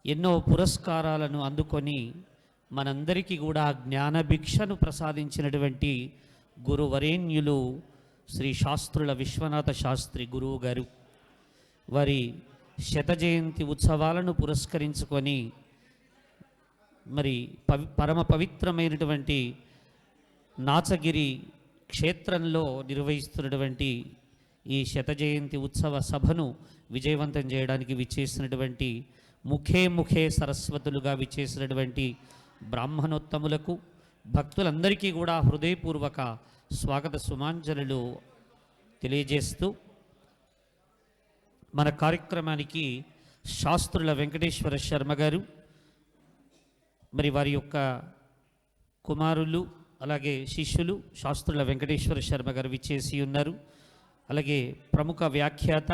ఎన్నో పురస్కారాలను అందుకొని మనందరికీ కూడా జ్ఞానభిక్షను ప్రసాదించినటువంటి గురువరేణ్యులు శ్రీ శాస్త్రుల విశ్వనాథ శాస్త్రి గురువు గారు వారి శత జయంతి ఉత్సవాలను పురస్కరించుకొని మరి పరమ పవిత్రమైనటువంటి నాచగిరి క్షేత్రంలో నిర్వహిస్తున్నటువంటి ఈ శత జయంతి ఉత్సవ సభను విజయవంతం చేయడానికి విచ్చేసినటువంటి ముఖే సరస్వతులుగా విచ్చేసినటువంటి బ్రాహ్మణోత్తములకు భక్తులందరికీ కూడా హృదయపూర్వక స్వాగత సుమాంజలులు తెలియజేస్తూ మన కార్యక్రమానికి శాస్త్రుల వెంకటేశ్వర శర్మ గారు మరి వారి యొక్క కుమారులు అలాగే శిష్యులు శాస్త్రుల వెంకటేశ్వర శర్మ గారు విచ్చేసి ఉన్నారు. అలాగే ప్రముఖ వ్యాఖ్యాత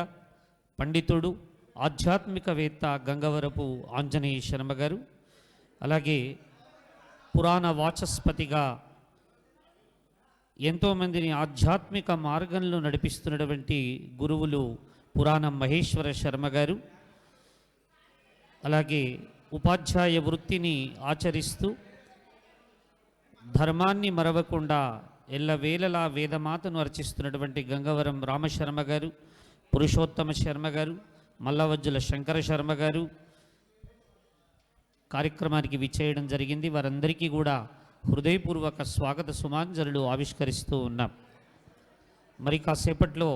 పండితుడు ఆధ్యాత్మికవేత్త గంగవరపు ఆంజనేయ శర్మ గారు, అలాగే పురాణ వాచస్పతిగా ఎంతోమందిని ఆధ్యాత్మిక మార్గంలో నడిపిస్తున్నటువంటి గురువులు పురాణ మహేశ్వర శర్మ గారు, అలాగే ఉపాధ్యాయ వృత్తిని ఆచరిస్తూ ధర్మాన్ని మరవకుండా ఎల్లవేళలా వేదమాతను అర్చిస్తున్నటువంటి గంగవరం రామశర్మ గారు, పురుషోత్తమ శర్మ గారు, మల్లవజ్జుల శంకర శర్మ గారు కార్యక్రమానికి విచ్చేయడం జరిగింది. వారందరికీ కూడా హృదయపూర్వక స్వాగత సుమాంజలులు ఆవిష్కరిస్తూ ఉన్నాం. మరి కాసేపట్లో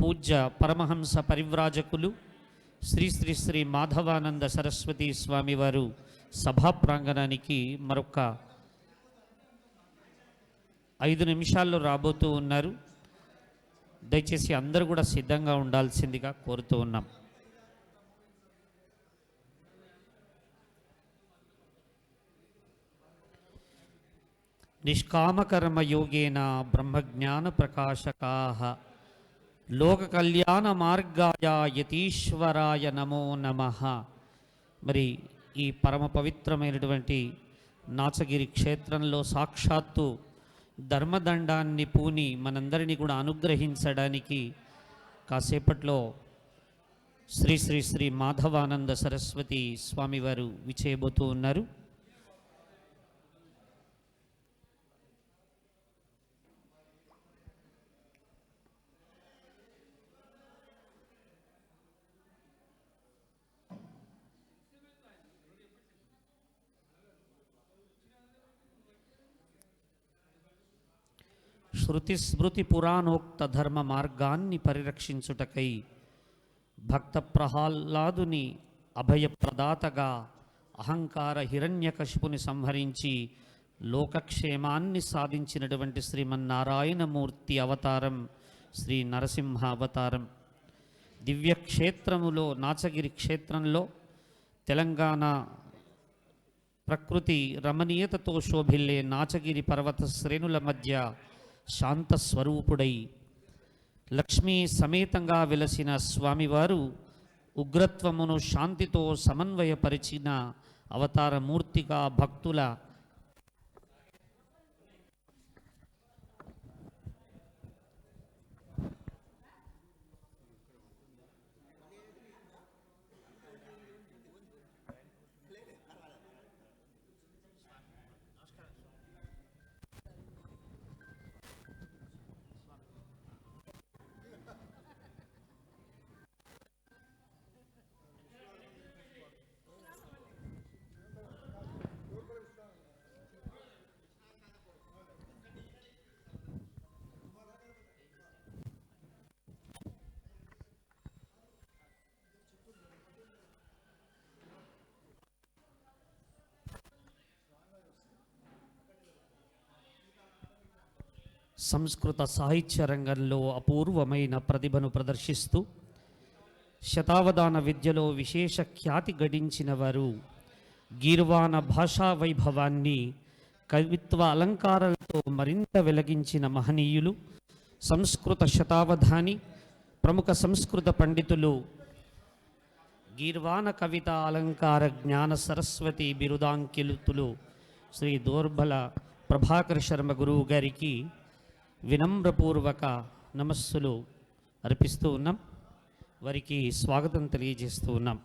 పూజ్య పరమహంస పరివ్రాజకులు శ్రీ శ్రీ శ్రీ మాధవానంద సరస్వతి స్వామి వారు సభా ప్రాంగణానికి మరొక 5 నిమిషాల్లో రాబోతూ ఉన్నారు. దయచేసి అందరూ కూడా సిద్ధంగా ఉండాల్సిందిగా కోరుతూ ఉన్నాం. నిష్కామకర్మయోగేన బ్రహ్మజ్ఞాన ప్రకాశకాః లోక కళ్యాణ మార్గాయ యతీశ్వరాయ నమో నమః. మరి ఈ పరమ పవిత్రమైనటువంటి నాచగిరి క్షేత్రంలో సాక్షాత్తు ధర్మదండాన్ని పూని మనందరినీ కూడా అనుగ్రహించడానికి కాసేపట్లో శ్రీ శ్రీ శ్రీ మాధవానంద సరస్వతి స్వామివారు విచేయబోతూ ఉన్నారు. శృతి స్మృతి పురాణోక్త ధర్మ మార్గాన్ని పరిరక్షించుటకై భక్త ప్రహ్లాదుని అభయప్రదాతగా అహంకార హిరణ్యకశిపుని సంహరించి లోకక్షేమాన్ని సాధించినటువంటి శ్రీమన్నారాయణమూర్తి అవతారం శ్రీ నరసింహ అవతారం. దివ్యక్షేత్రములో నాచగిరి క్షేత్రంలో తెలంగాణ ప్రకృతి రమణీయతతో శోభిల్లే నాచగిరి పర్వత శ్రేణుల మధ్య శాంత స్వరూపుడై లక్ష్మీ సమేతంగా వెలసిన స్వామివారు ఉగ్రత్వమును శాంతితో సమన్వయపరిచిన అవతారమూర్తిగా భక్తుల సంస్కృత సాహిత్య రంగంలో అపూర్వమైన ప్రతిభను ప్రదర్శిస్తూ శతావధాన విద్యలో విశేష ఖ్యాతి గడించిన వారు గీర్వాణ భాషా వైభవాన్ని కవిత్వ అలంకారాలతో మరింత వెలిగించిన మహనీయులు సంస్కృత శతావధాని ప్రముఖ సంస్కృత పండితులు గీర్వాణ కవిత అలంకార జ్ఞాన సరస్వతి బిరుదాంకితులు శ్రీ దోర్బల ప్రభాకర్ శర్మ గురువు గారికి వినమ్రపూర్వక నమస్సులు అర్పిస్తూ ఉన్నాం. వారికి స్వాగతం తెలియజేస్తూ ఉన్నాం.